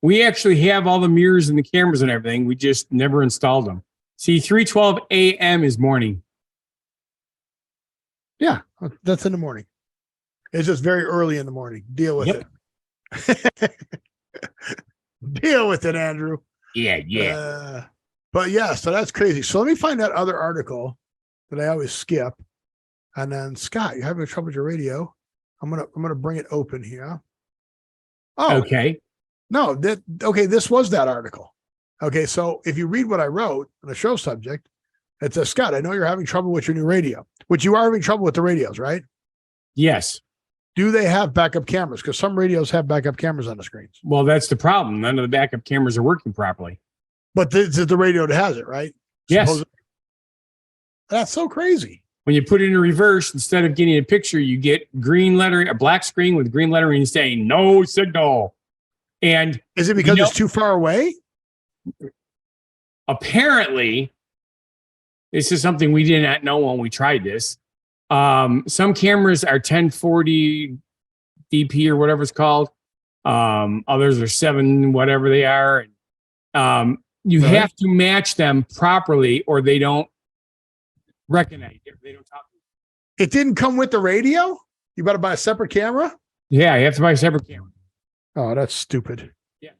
We actually have all the mirrors and the cameras and everything. We just never installed them. See, 3:12 a.m. is morning. Yeah, that's in the morning. It's just very early in the morning. Deal with it. Deal with it, Andrew. Yeah. But yeah, so that's crazy. So let me find that other article that I always skip. And then Scott, you're having trouble with your radio. I'm gonna bring it open here. Oh, okay. No, this was that article. Okay, so if you read what I wrote on the show subject, it says, Scott, I know you're having trouble with your new radio, which you are having trouble with the radios, right? Yes. Do they have backup cameras? Because some radios have backup cameras on the screens. Well, that's the problem. None of the backup cameras are working properly. But it's the radio that has it, right? Yes. Supposedly. That's so crazy. When you put it in reverse, instead of getting a picture, you get green lettering, a black screen with green lettering saying no signal. And is it because it's too far away? Apparently, this is something we did not know when we tried this. Some cameras are 1040 DP or whatever it's called. Others are 7, whatever they are. You have to match them properly or they don't recognize it. They don't talk. It didn't come with the radio? You got to buy a separate camera? Yeah, you have to buy a separate camera. Oh, that's stupid. Yeah.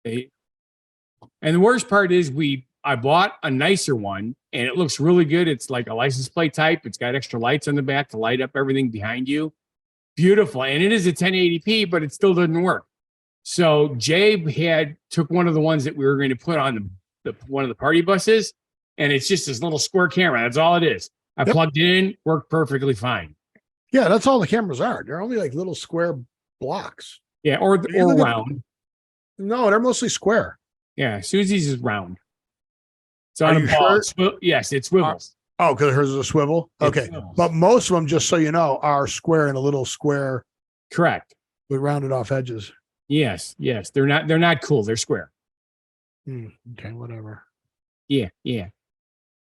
And the worst part is I bought a nicer one and it looks really good. It's like a license plate type. It's got extra lights on the back to light up everything behind you. Beautiful. And it is a 1080p, but it still doesn't work. So Jay took one of the ones that we were going to put on one of the party buses, and it's just this little square camera. That's all it is. I plugged it in, worked perfectly fine. Yeah, that's all the cameras are. They're only like little square blocks. Yeah, or round. No, they're mostly square. Yeah, Susie's is round. It's on a ball. Sure? Yes, it swivels. Oh, because hers is a swivel? Okay. But most of them, just so you know, are square and a little square. Correct. With rounded off edges. Yes. They're not cool. They're square. Okay, whatever. Yeah.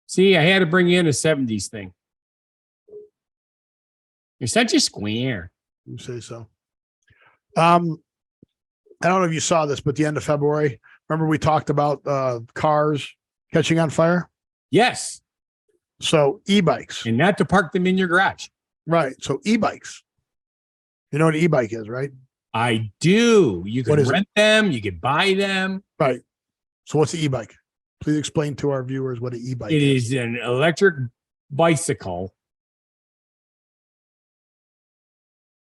See, I had to bring in a 70s thing. You're such a square. You say so. I don't know if you saw this, but the end of February, remember we talked about cars catching on fire? Yes. So e-bikes. And not to park them in your garage. Right. So e-bikes. You know what an e-bike is, right? I do. You can rent them. You can buy them. Right. So what's an e-bike? Please explain to our viewers what an e-bike is. It is an electric bicycle.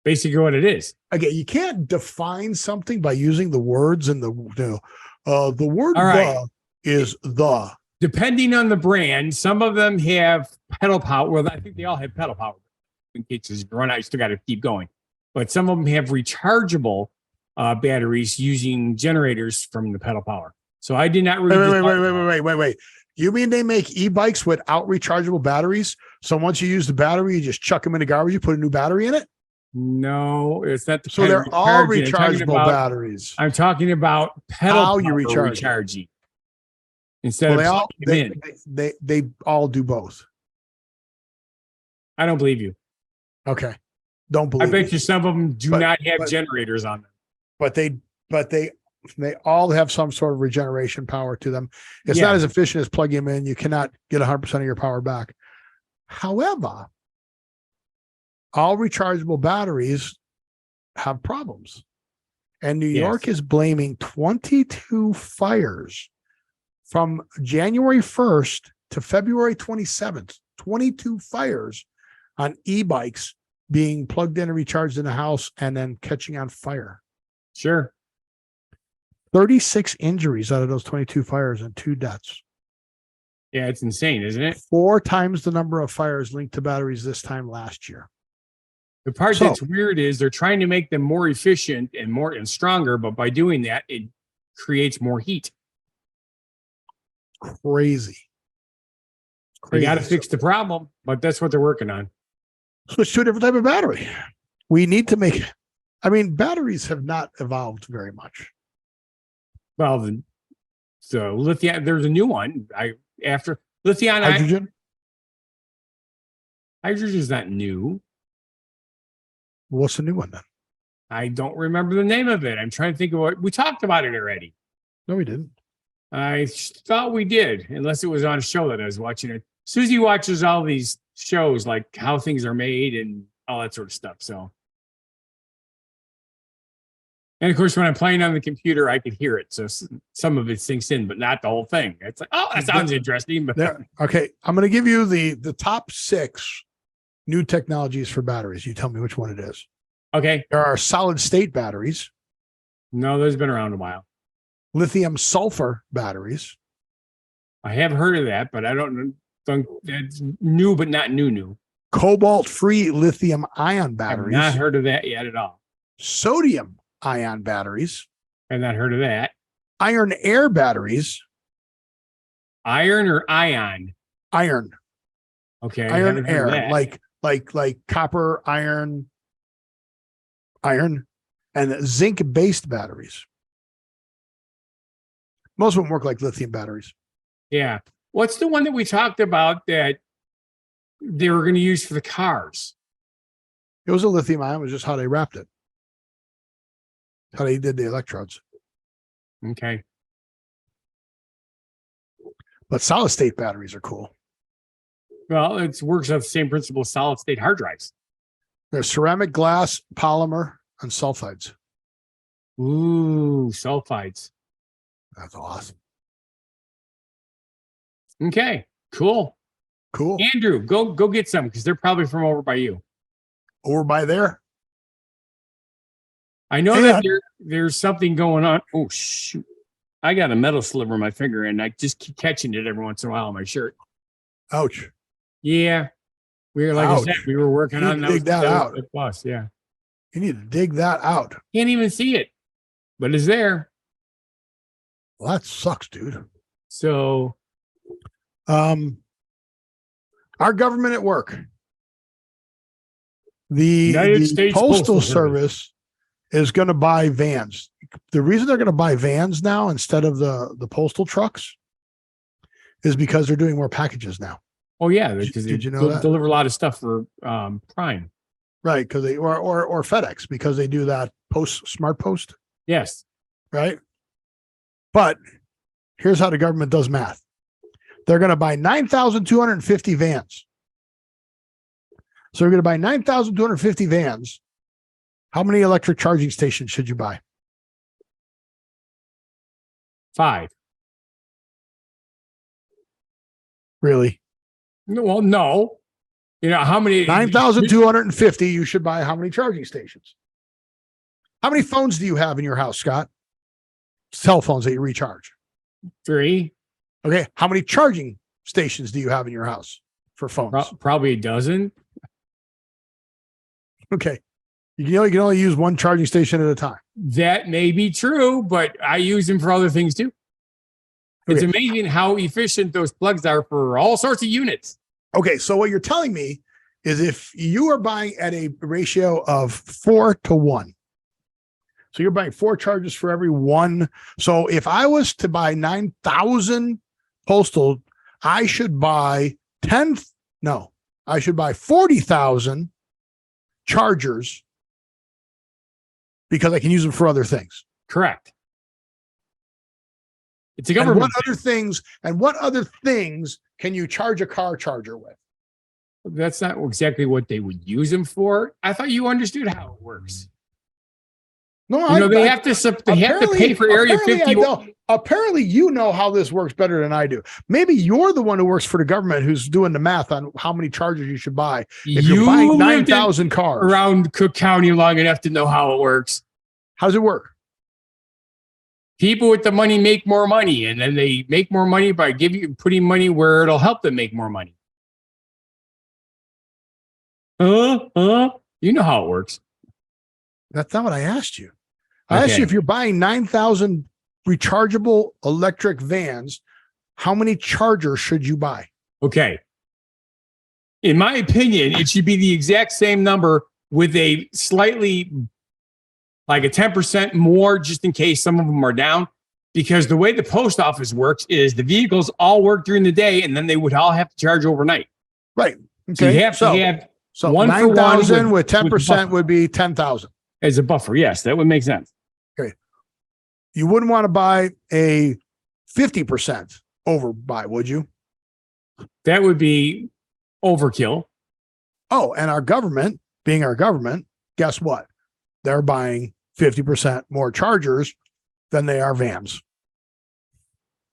Basically what it is. Again, you can't define something by using the words and the word right. is the. Depending on the brand, some of them have pedal power. Well, I think they all have pedal power. In case it's run out, you still got to keep going. But some of them have rechargeable batteries using generators from the pedal power. So I did not really. Wait. You mean they make e-bikes without rechargeable batteries? So once you use the battery, you just chuck them in the garbage, you put a new battery in it? No, it's not. So they're all rechargeable batteries. I'm talking about pedal how power you recharging. Instead of they all do both. I don't believe you. Okay. Don't believe I bet you some of them do not have generators on them. But they but they all have some sort of regeneration power to them. It's not as efficient as plugging them in. You cannot get 100% of your power back. However, all rechargeable batteries have problems. And New York is blaming 22 fires from January 1st to February 27th, 22 fires on e-bikes being plugged in and recharged in the house and then catching on fire. Sure. 36 injuries out of those 22 fires and 2 deaths. Yeah, it's insane, isn't it? 4 times the number of fires linked to batteries this time last year. The part that's weird is they're trying to make them more efficient and stronger, but by doing that, it creates more heat. Crazy. You got to fix the problem, but that's what they're working on. Switch to a different type of battery. We need to make, batteries have not evolved very much. Well, so lithium, there's a new one. After lithium, Hydrogen? Hydrogen is not new. What's the new one then? I don't remember the name of it. I'm trying to think of what we talked about it already. No, we didn't. I thought we did, unless it was on a show that I was watching. Susie watches all these shows, like how things are made and all that sort of stuff. So, and of course, when I'm playing on the computer, I can hear it. So some of it sinks in, but not the whole thing. It's like, oh, that sounds interesting. But okay, I'm going to give you the top 6 new technologies for batteries. You tell me which one it is. Okay. There are solid state batteries. No, those have been around a while. Lithium sulfur batteries. I have heard of that, but I don't think that's new, but not new. Cobalt free lithium ion batteries. I've not heard of that yet at all. Sodium ion batteries. I've not heard of that. Iron air batteries. Iron or ion? Iron. Okay. Iron air, like copper, iron, and zinc based batteries. Most of them work like lithium batteries. Yeah. What's the one that we talked about that they were going to use for the cars? It was a lithium ion. It was just how they wrapped it. How they did the electrodes. Okay. But solid state batteries are cool. Well, it works off the same principle as solid state hard drives. There's ceramic, glass, polymer, and sulfides. Ooh, sulfides. That's awesome. Okay, cool. Cool. Andrew, go get some because they're probably from over by you. Over by there. I know that there's something going on. Oh, shoot. I got a metal sliver in my finger and I just keep catching it every once in a while on my shirt. Ouch. Yeah. We were, like I said, we were working on dig that out. Plus, yeah. You need to dig that out. Can't even see it, but it's there. Well, that sucks, dude. So, our government at work, the United States Postal Service is going to buy vans. The reason they're going to buy vans now instead of the postal trucks is because they're doing more packages now. Oh yeah, because did you know that? Deliver a lot of stuff for Prime, right? Because they or FedEx because they do that smart post. Yes, right. But here's how the government does math. They're going to buy 9,250 vans. So you're going to buy 9,250 vans. How many electric charging stations should you buy? 5. Really? Well, no. You know, how many? 9,250. You should buy how many charging stations? How many phones do you have in your house, Scott? Cell phones that you recharge? 3. Okay. How many charging stations do you have in your house for phones? Probably a dozen. Okay. You can only use one charging station at a time. That may be true, but I use them for other things too. It's amazing how efficient those plugs are for all sorts of units. Okay, so what you're telling me is if you are buying at a ratio of 4 to 1, so you're buying 4 chargers for every 1. So if I was to buy 9,000 postal, I should buy 40,000 chargers because I can use them for other things. Correct. It's a And government. what other things can you charge a car charger with? That's not exactly what they would use them for. I thought you understood how it works. No, They have to pay for Area 50. Apparently, you know how this works better than I do. Maybe you're the one who works for the government who's doing the math on how many chargers you should buy. If you're buying 9,000 cars around Cook County long enough to know how it works. How does it work? People with the money make more money, and then they make more money by putting money where it'll help them make more money. You know how it works. That's not what I asked you. I asked you if you're buying 9,000 rechargeable electric vans, how many chargers should you buy? Okay. In my opinion, it should be the exact same number with a slightly like a 10% more just in case some of them are down. Because the way the post office works is the vehicles all work during the day and then they would all have to charge overnight. Right. Okay. So you have to have so one 9,000 with 10% would be 10,000. As a buffer. Yes, that would make sense. Okay. You wouldn't want to buy a 50% overbuy, would you? That would be overkill. Oh, and our government, being our government, guess what? They're buying 50% more chargers than they are vans.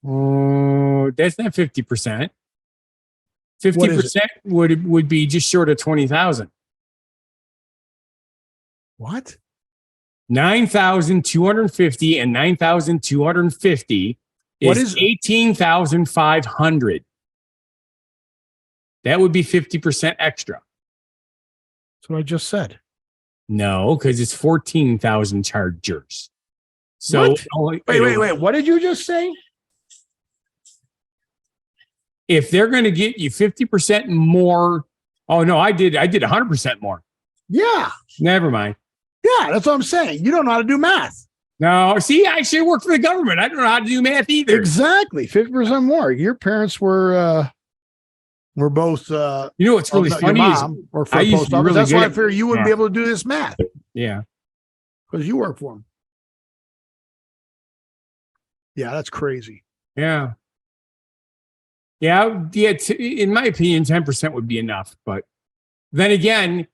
Oh, that's not 50%. 50% would be just short of 20,000. What? 9,250 and 9,250 is 18,500. That would be 50% extra. That's what I just said. No, because it's 14,000 chargers. So wait. What did you just say? If they're going to get you 50% more, oh no, I did 100% more. Yeah. Never mind. Yeah, that's what I'm saying. You don't know how to do math. No, see, I actually work for the government. I don't know how to do math either. Exactly. 50% more. Your parents were both you know what's really funny is or for a post office. That's why I figured you wouldn't be able to do this math. Yeah. Because you work for them. Yeah, that's crazy. Yeah. Yeah. In my opinion, 10% would be enough. But then again,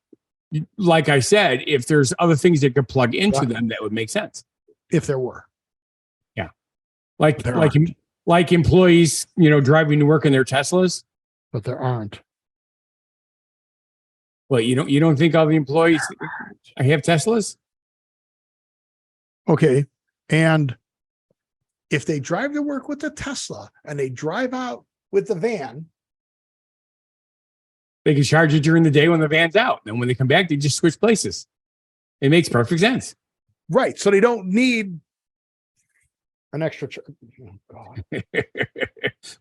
like I said, if there's other things that could plug into them, that would make sense. If there were. Yeah. Like employees, driving to work in their Teslas. But there aren't. Well, you don't think all the employees have Teslas? Okay. And if they drive to work with the Tesla and they drive out with the van, they can charge it during the day when the van's out. Then when they come back, they just switch places. It makes perfect sense. Right. So they don't need an extra charge. Oh, God.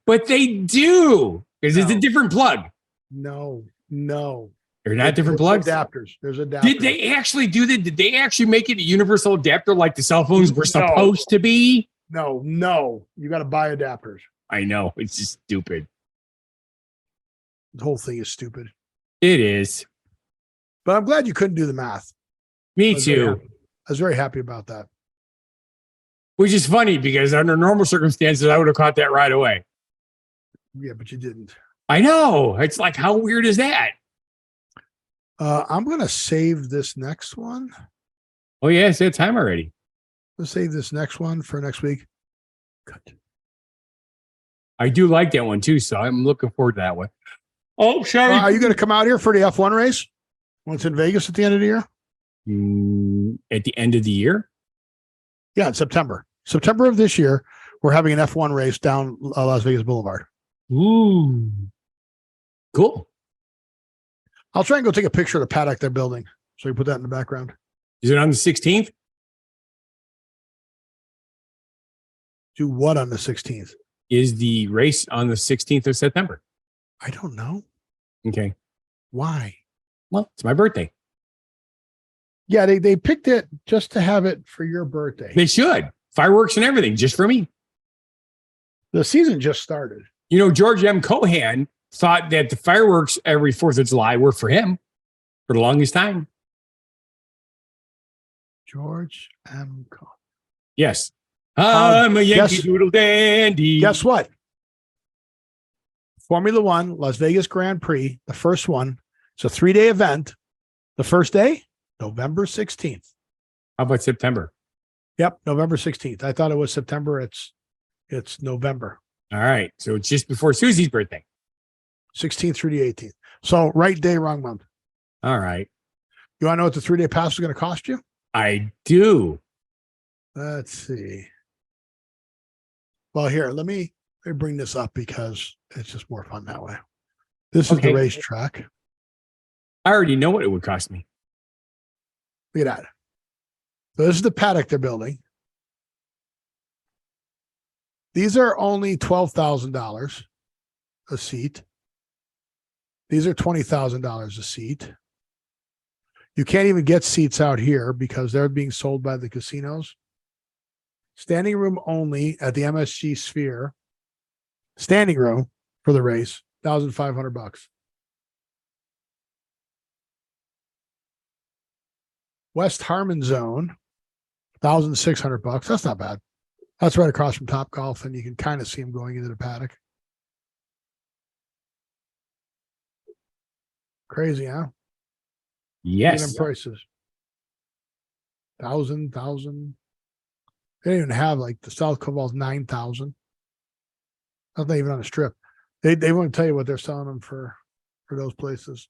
But they do, because it's a different plug. No. They're not different plugs? Adapters. There's adapters. Did they actually do that? Did they actually make it a universal adapter like the cell phones were supposed to be? No. You got to buy adapters. I know. It's just stupid. The whole thing is stupid. It is. But I'm glad you couldn't do the math. Me too. I was very happy about that. Which is funny because under normal circumstances, I would have caught that right away. Yeah, but you didn't. I know. It's like, how weird is that? I'm going to save this next one. Oh, yeah. It's that time already. Let's save this next one for next week. Good. I do like that one too. So I'm looking forward to that one. Oh, sorry. Are you going to come out here for the F1 race? When it's in Vegas at the end of the year? At the end of the year? Yeah, in September. September of this year, we're having an F1 race down Las Vegas Boulevard. Ooh. Cool. I'll try and go take a picture of the paddock they're building. So you put that in the background. Is it on the 16th? Do what on the 16th? Is the race on the 16th of September? I don't know. Okay. Why? Well, it's my birthday. Yeah, they picked it just to have it for your birthday. They should. Fireworks and everything, just for me. The season just started. George M. Cohan thought that the fireworks every 4th of July were for him for the longest time. George M. Cohan. Yes. I'm a Yankee guess- Doodle Dandy. Guess what? Formula One, Las Vegas Grand Prix, the first one. It's a 3-day event. The first day, November 16th. How about September? Yep, November 16th. I thought it was September. It's November. All right. So it's just before Susie's birthday. 16th through the 18th. So right day, wrong month. All right. You want to know what the 3-day pass is going to cost you? I do. Let's see. Well, here, let me bring this up because it's just more fun that way. This is Okay. the racetrack. I already know what it would cost me. Look at that. So this is the paddock they're building. These are only $12,000 a seat. These are $20,000 a seat. You can't even get seats out here because they're being sold by the casinos. Standing room only at the MSG Sphere. Standing room for the race, $1,500. West Harmon Zone, $1,600. That's not bad. That's right across from Top Golf, and you can kind of see them going into the paddock. Crazy, huh? Look at Yes. them prices. 1,000. They don't even have like the South Coval's 9,000. Not even on a strip. They won't tell you what they're selling them for those places.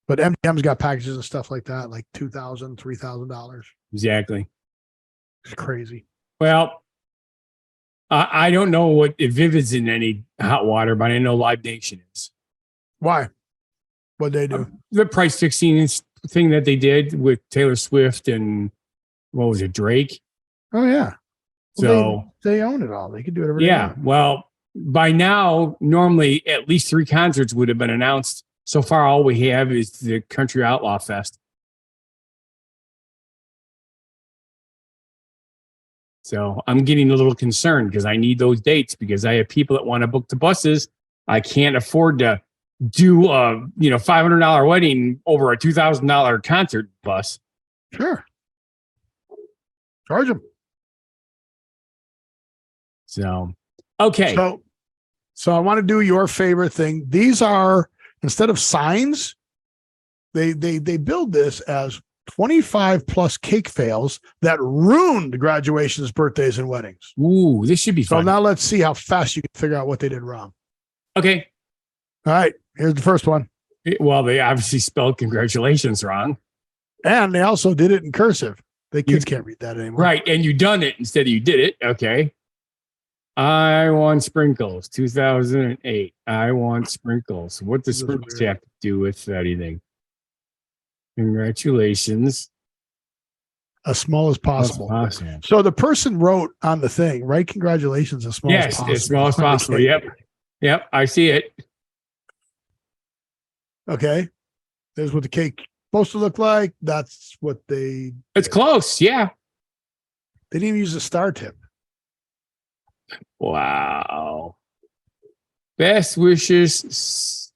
But MGM's got packages and stuff like that, like $2,000, $3,000. Exactly. It's crazy. Well, I don't know what if Vivid's in any hot water, but I know Live Nation is. Why? What'd they do? The price fixing thing that they did with Taylor Swift and what was it, Drake? Oh yeah. So they own it all. They can do whatever. yeah, They want. well, by now, normally at least 3 concerts would have been announced. So far, all we have is the Country Outlaw Fest. So I'm getting a little concerned because I need those dates because I have people that want to book the buses. I can't afford to do a $500 wedding over a $2,000 concert bus. Sure. Charge them. So okay, So I want to do your favorite thing. These are, instead of signs, they build this as 25 plus cake fails that ruined graduations, birthdays, and weddings. ooh, this should be So fun. now let's see how fast you can figure out what they did wrong. Okay, All right, here's the first one. well, they obviously spelled congratulations wrong, And they also did it in cursive. The kids can't read that anymore. right? And you done it instead of you did it. Okay. I want sprinkles. 2008. I want sprinkles. What does Those are sprinkles weird. have to do with anything? Congratulations. As small as possible. Possible. So the person wrote on the thing, right? Congratulations, as small as Yes, possible. as small as possible. Okay. Yep. I see it. Okay. There's what the cake supposed to look like. That's what they It's close. Yeah. They didn't even use a star tip. Wow. Best wishes.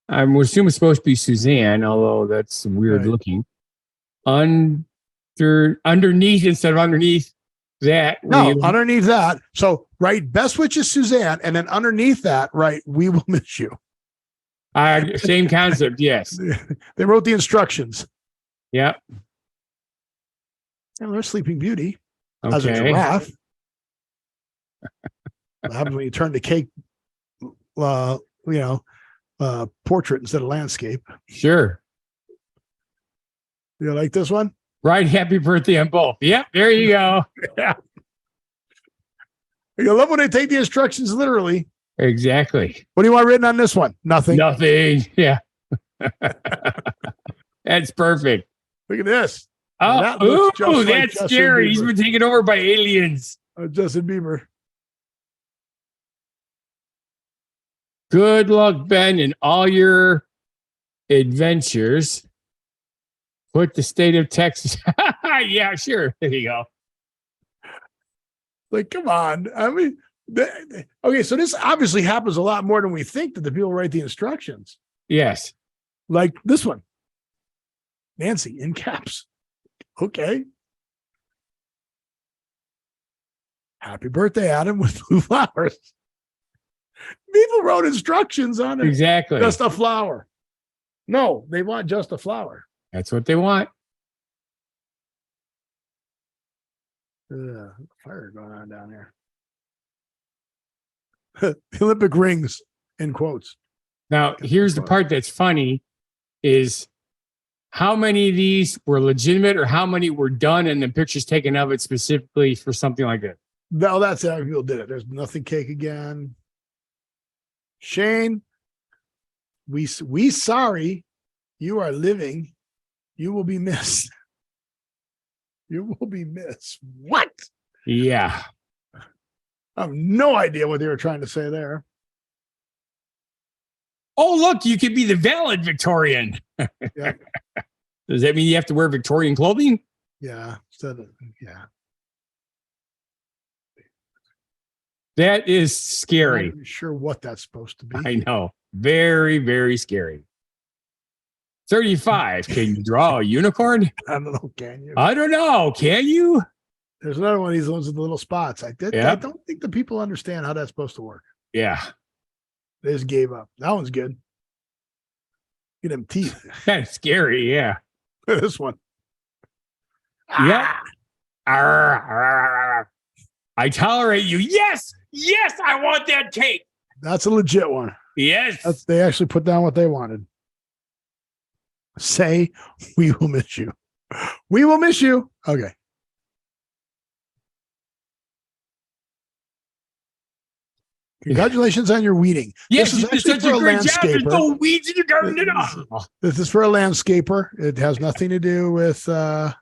I'm assuming it's supposed to be Suzanne, although that's weird Right. looking. Underneath instead of underneath that. No, we- underneath that. So right, best wishes, Suzanne, and then underneath that, right, we will miss you. same concept. Yes. They wrote the instructions. Yep. And there's Sleeping Beauty as a Okay. giraffe. What happens when you turn the cake, portrait instead of landscape? Sure. You like this one? Right. Happy birthday on both. Yep. There you go. You love when they take the instructions literally. Exactly. What do you want written on this one? Nothing. Nothing. Yeah. That's perfect. Look at this. Oh, That looks just like that's Justin scary. He's Bieber. been taken over by aliens. Justin Bieber. Good luck, Ben, in all your adventures. Put the state of Texas. Yeah, sure. There you go. Like, come on. I mean, okay, so this obviously happens a lot more than we think that the people write the instructions. Yes. Like this one. Nancy in caps. Okay. Happy birthday, Adam, with blue flowers. People wrote instructions on it. Exactly. Just a flower. No, they want just a flower. That's what they want. Fire going on down there. The Olympic rings, in quotes. Now, here's the part that's funny is how many of these were legitimate or how many were done and the pictures taken of it specifically for something like that? No, that's how people did it. There's nothing cake again. Shane, we sorry you are living. You will be missed. You will be missed. What? Yeah. I have no idea what they were trying to say there. Oh, look, you could be the valid Victorian. Yeah. Does that mean you have to wear Victorian clothing? Yeah. Yeah. That is I'm scary. not even sure what that's supposed to be. I know. Very, very scary. 35. Can you draw a unicorn? I don't know. Can you? I don't know. Can you? There's another one of these ones with the little spots. I don't think the people understand how that's supposed to work. Yeah. They just gave up. That one's good. Get them teeth. That's scary. Yeah. This one. Yeah. I tolerate you. Yes. Yes. I want that cake. That's a legit one. Yes. They actually put down what they wanted. Say, we will miss you. We will miss you. Okay. Congratulations on your weeding. Yes, This is you did actually such for a great job. There's landscaper. no weeds in your garden at all. This is for a landscaper. It has nothing to do with a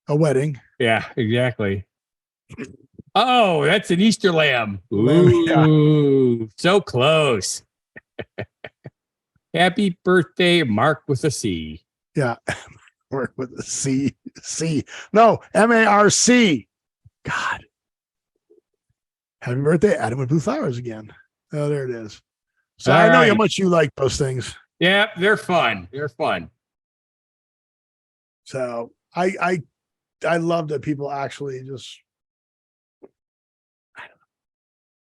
wedding. Yeah, exactly. Oh, that's an Easter lamb. Yeah. Ooh, so close. Happy birthday, Mark with a C. Yeah. Work with a C. No, MARC. God. Happy birthday, Adam with blue flowers again. Oh, there it is. So All I know how right. much you like those things. Yeah, they're fun. They're fun. So I love that people actually just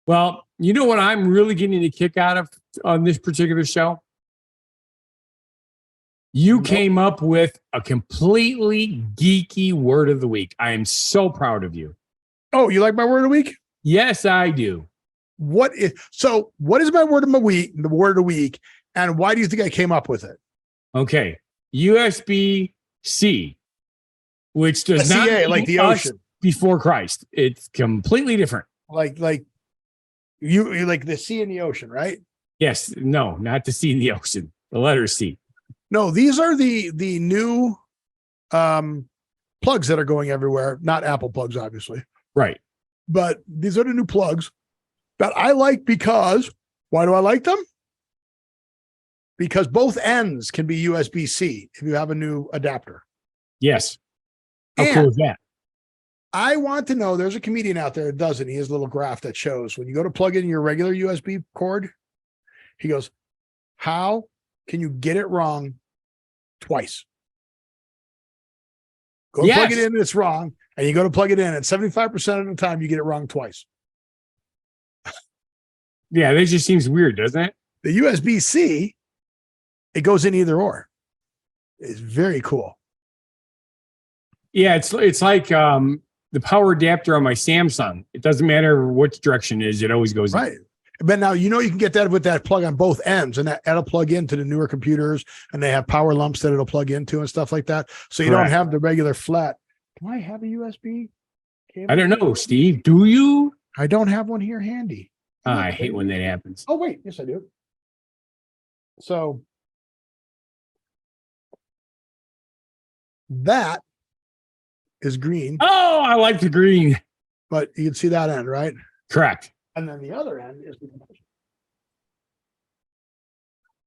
Well, you know what I'm really getting a kick out of on this particular show? You Nope. came up with a completely geeky word of the week. I am so proud of you. Oh, you like my word of the week? Yes, I do. What is my word of the week? The word of the week, and why do you think I came up with it? Okay. USB-C, which does not CA, mean like the us ocean. before Christ. It's completely different. Like you like the sea in the ocean, right? Yes. No, not the C in the ocean. The letter C. No, these are the new plugs that are going everywhere. Not Apple plugs, obviously, Right. but these are the new plugs that I like because why do I like them? Because both ends can be USB-C if you have a new adapter. Yes. How And cool is that? I want to know, there's a comedian out there that does it. He has a little graph that shows when you go to plug in your regular USB cord, he goes, how can you get it wrong twice? Go to plug it Yes. in and it's wrong. And you go to plug it in and 75% of the time you get it wrong twice. Yeah, that just seems weird, doesn't it? The USB-C, it goes in either or. It's very cool. Yeah, it's like the power adapter on my Samsung. It doesn't matter which direction it is, it always goes in. Right. But now, you can get that with that plug on both ends, and that'll plug into the newer computers, and they have power lumps that it'll plug into and stuff like that. So you Correct. don't have the regular flat. Do I have a USB cable? I don't know, Steve. Do you? I don't have one here handy. I hate when that happens. Oh, wait. Yes, I do. So that is green, Oh, I like the green. but you can see that end, right? Correct. And then the other end is there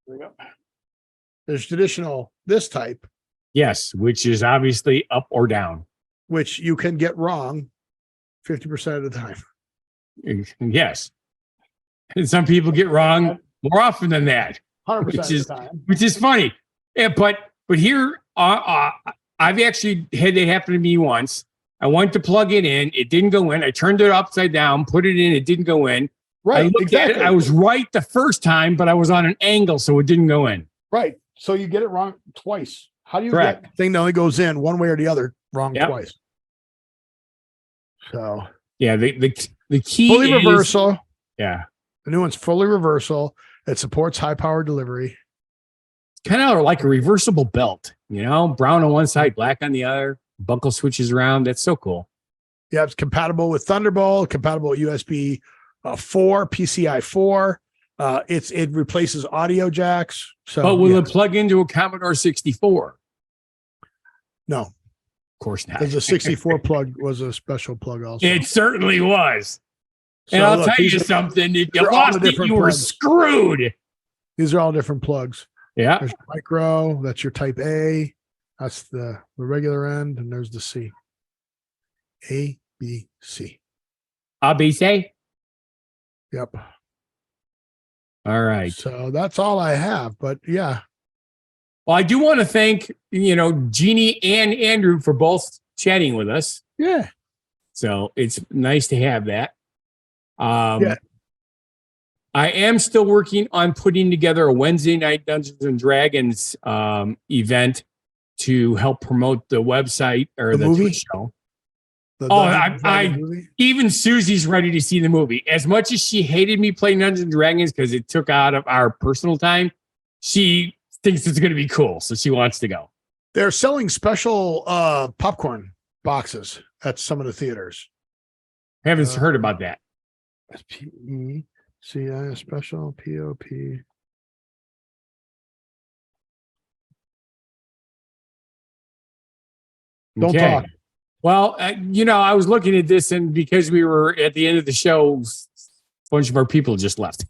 we go. There's traditional this type, Yes, which is obviously up or down. which you can get wrong 50% of the time. Yes. And some people get wrong more often than that, 100% Which of is- the time. which is funny. Yeah, but here, I've actually had that happen to me once. I went to plug it in. It didn't go in. I turned it upside down, put it in. It didn't go in. Right. I looked at it. I was right the first time, but I was on an angle, so it didn't go in. Right. So you get it wrong twice. How do you Correct. get thing that only goes in one way or the other wrong Yep. twice? So Yeah, the key fully is, reversal. Yeah. The new one's fully reversal. It supports high power delivery. Kind of like a reversible belt, brown on one side, black on the other, buckle switches around. That's so cool. Yeah, it's compatible with Thunderbolt, compatible with USB 4, PCI 4. It replaces audio jacks. So, But will it plug into a Commodore 64? No, Of course not. because the 64 plug was a special plug also. It certainly was. So And I'll look, tell you these are- something. If you they're all lost the it, different you were plugs. screwed. These are all different plugs. Yeah. There's your micro. That's your type A. That's the regular end. And there's the C. A, B, C. ABC. Yep. All right. So that's all I have. But yeah, Well, I do want to thank, Jeannie and Andrew for both chatting with us. yeah. So it's nice to have that. Yeah. I am still working on putting together a Wednesday night Dungeons and Dragons event to help promote the website or The the movie? Twitch show. The Oh, Dungeons and Dragons movie? Even Susie's ready to see the movie. As much as she hated me playing Dungeons and Dragons because it took out of our personal time, she thinks it's going to be cool, so she wants to go. They're selling special popcorn boxes at some of the theaters. Haven't heard about that. SPECI special POP. Don't Okay. talk. Well, I was looking at this, and because we were at the end of the show, a bunch of our people just left.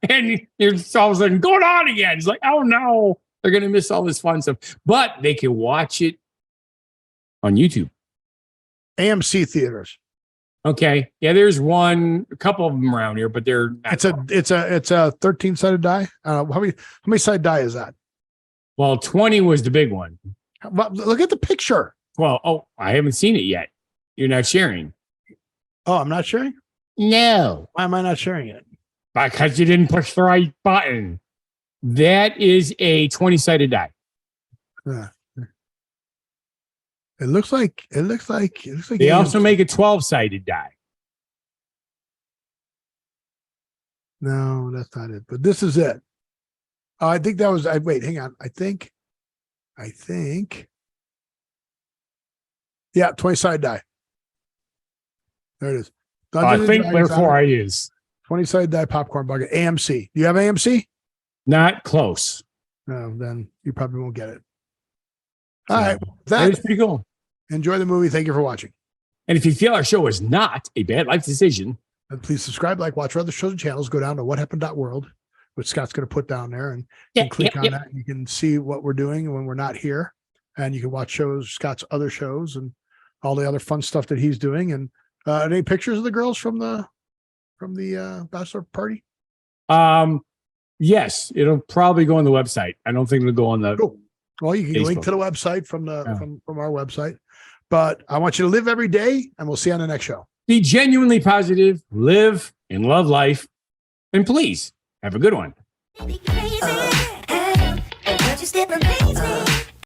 And it's all of a sudden going on again. It's like, oh no, they're going to miss all this fun stuff. But they can watch it on YouTube. AMC theaters. Okay. Yeah, there's a couple of them around here, but they're not It's a 13-sided die. How many sided die is that? well, 20 was the big one. Look at the picture. Well, I haven't seen it yet. You're not sharing. Oh, I'm not sharing. No. Why am I not sharing it? Because you didn't push the right button. That is a 20-sided die. It looks like They also make a 12-sided die. No, that's not it. But this is it. Oh, I think that was. Wait, hang on. I think. Yeah, 20-sided die. There it is. I Dungeons and think, Dragons therefore, I is. 20-sided die popcorn bucket. AMC. Do you have AMC? Not close. No, then you probably won't get it. All right. That is pretty cool. Enjoy the movie. Thank you for watching. And if you feel our show is not a bad life decision, And please subscribe, watch our other shows and channels. Go down to whathappened.world, which Scott's going to put down there, and you can click on that. And you can see what we're doing when we're not here, and you can watch Scott's other shows and all the other fun stuff that he's doing. And any pictures of the girls from the bachelor party? yes, it'll probably go on the website. I don't think it'll go on the. Cool. Well, you can link Facebook. to the website from our website. But I want you to live every day, and we'll see you on the next show. Be genuinely positive, live and love life, and please have a good one. Be crazy, and just step amazing.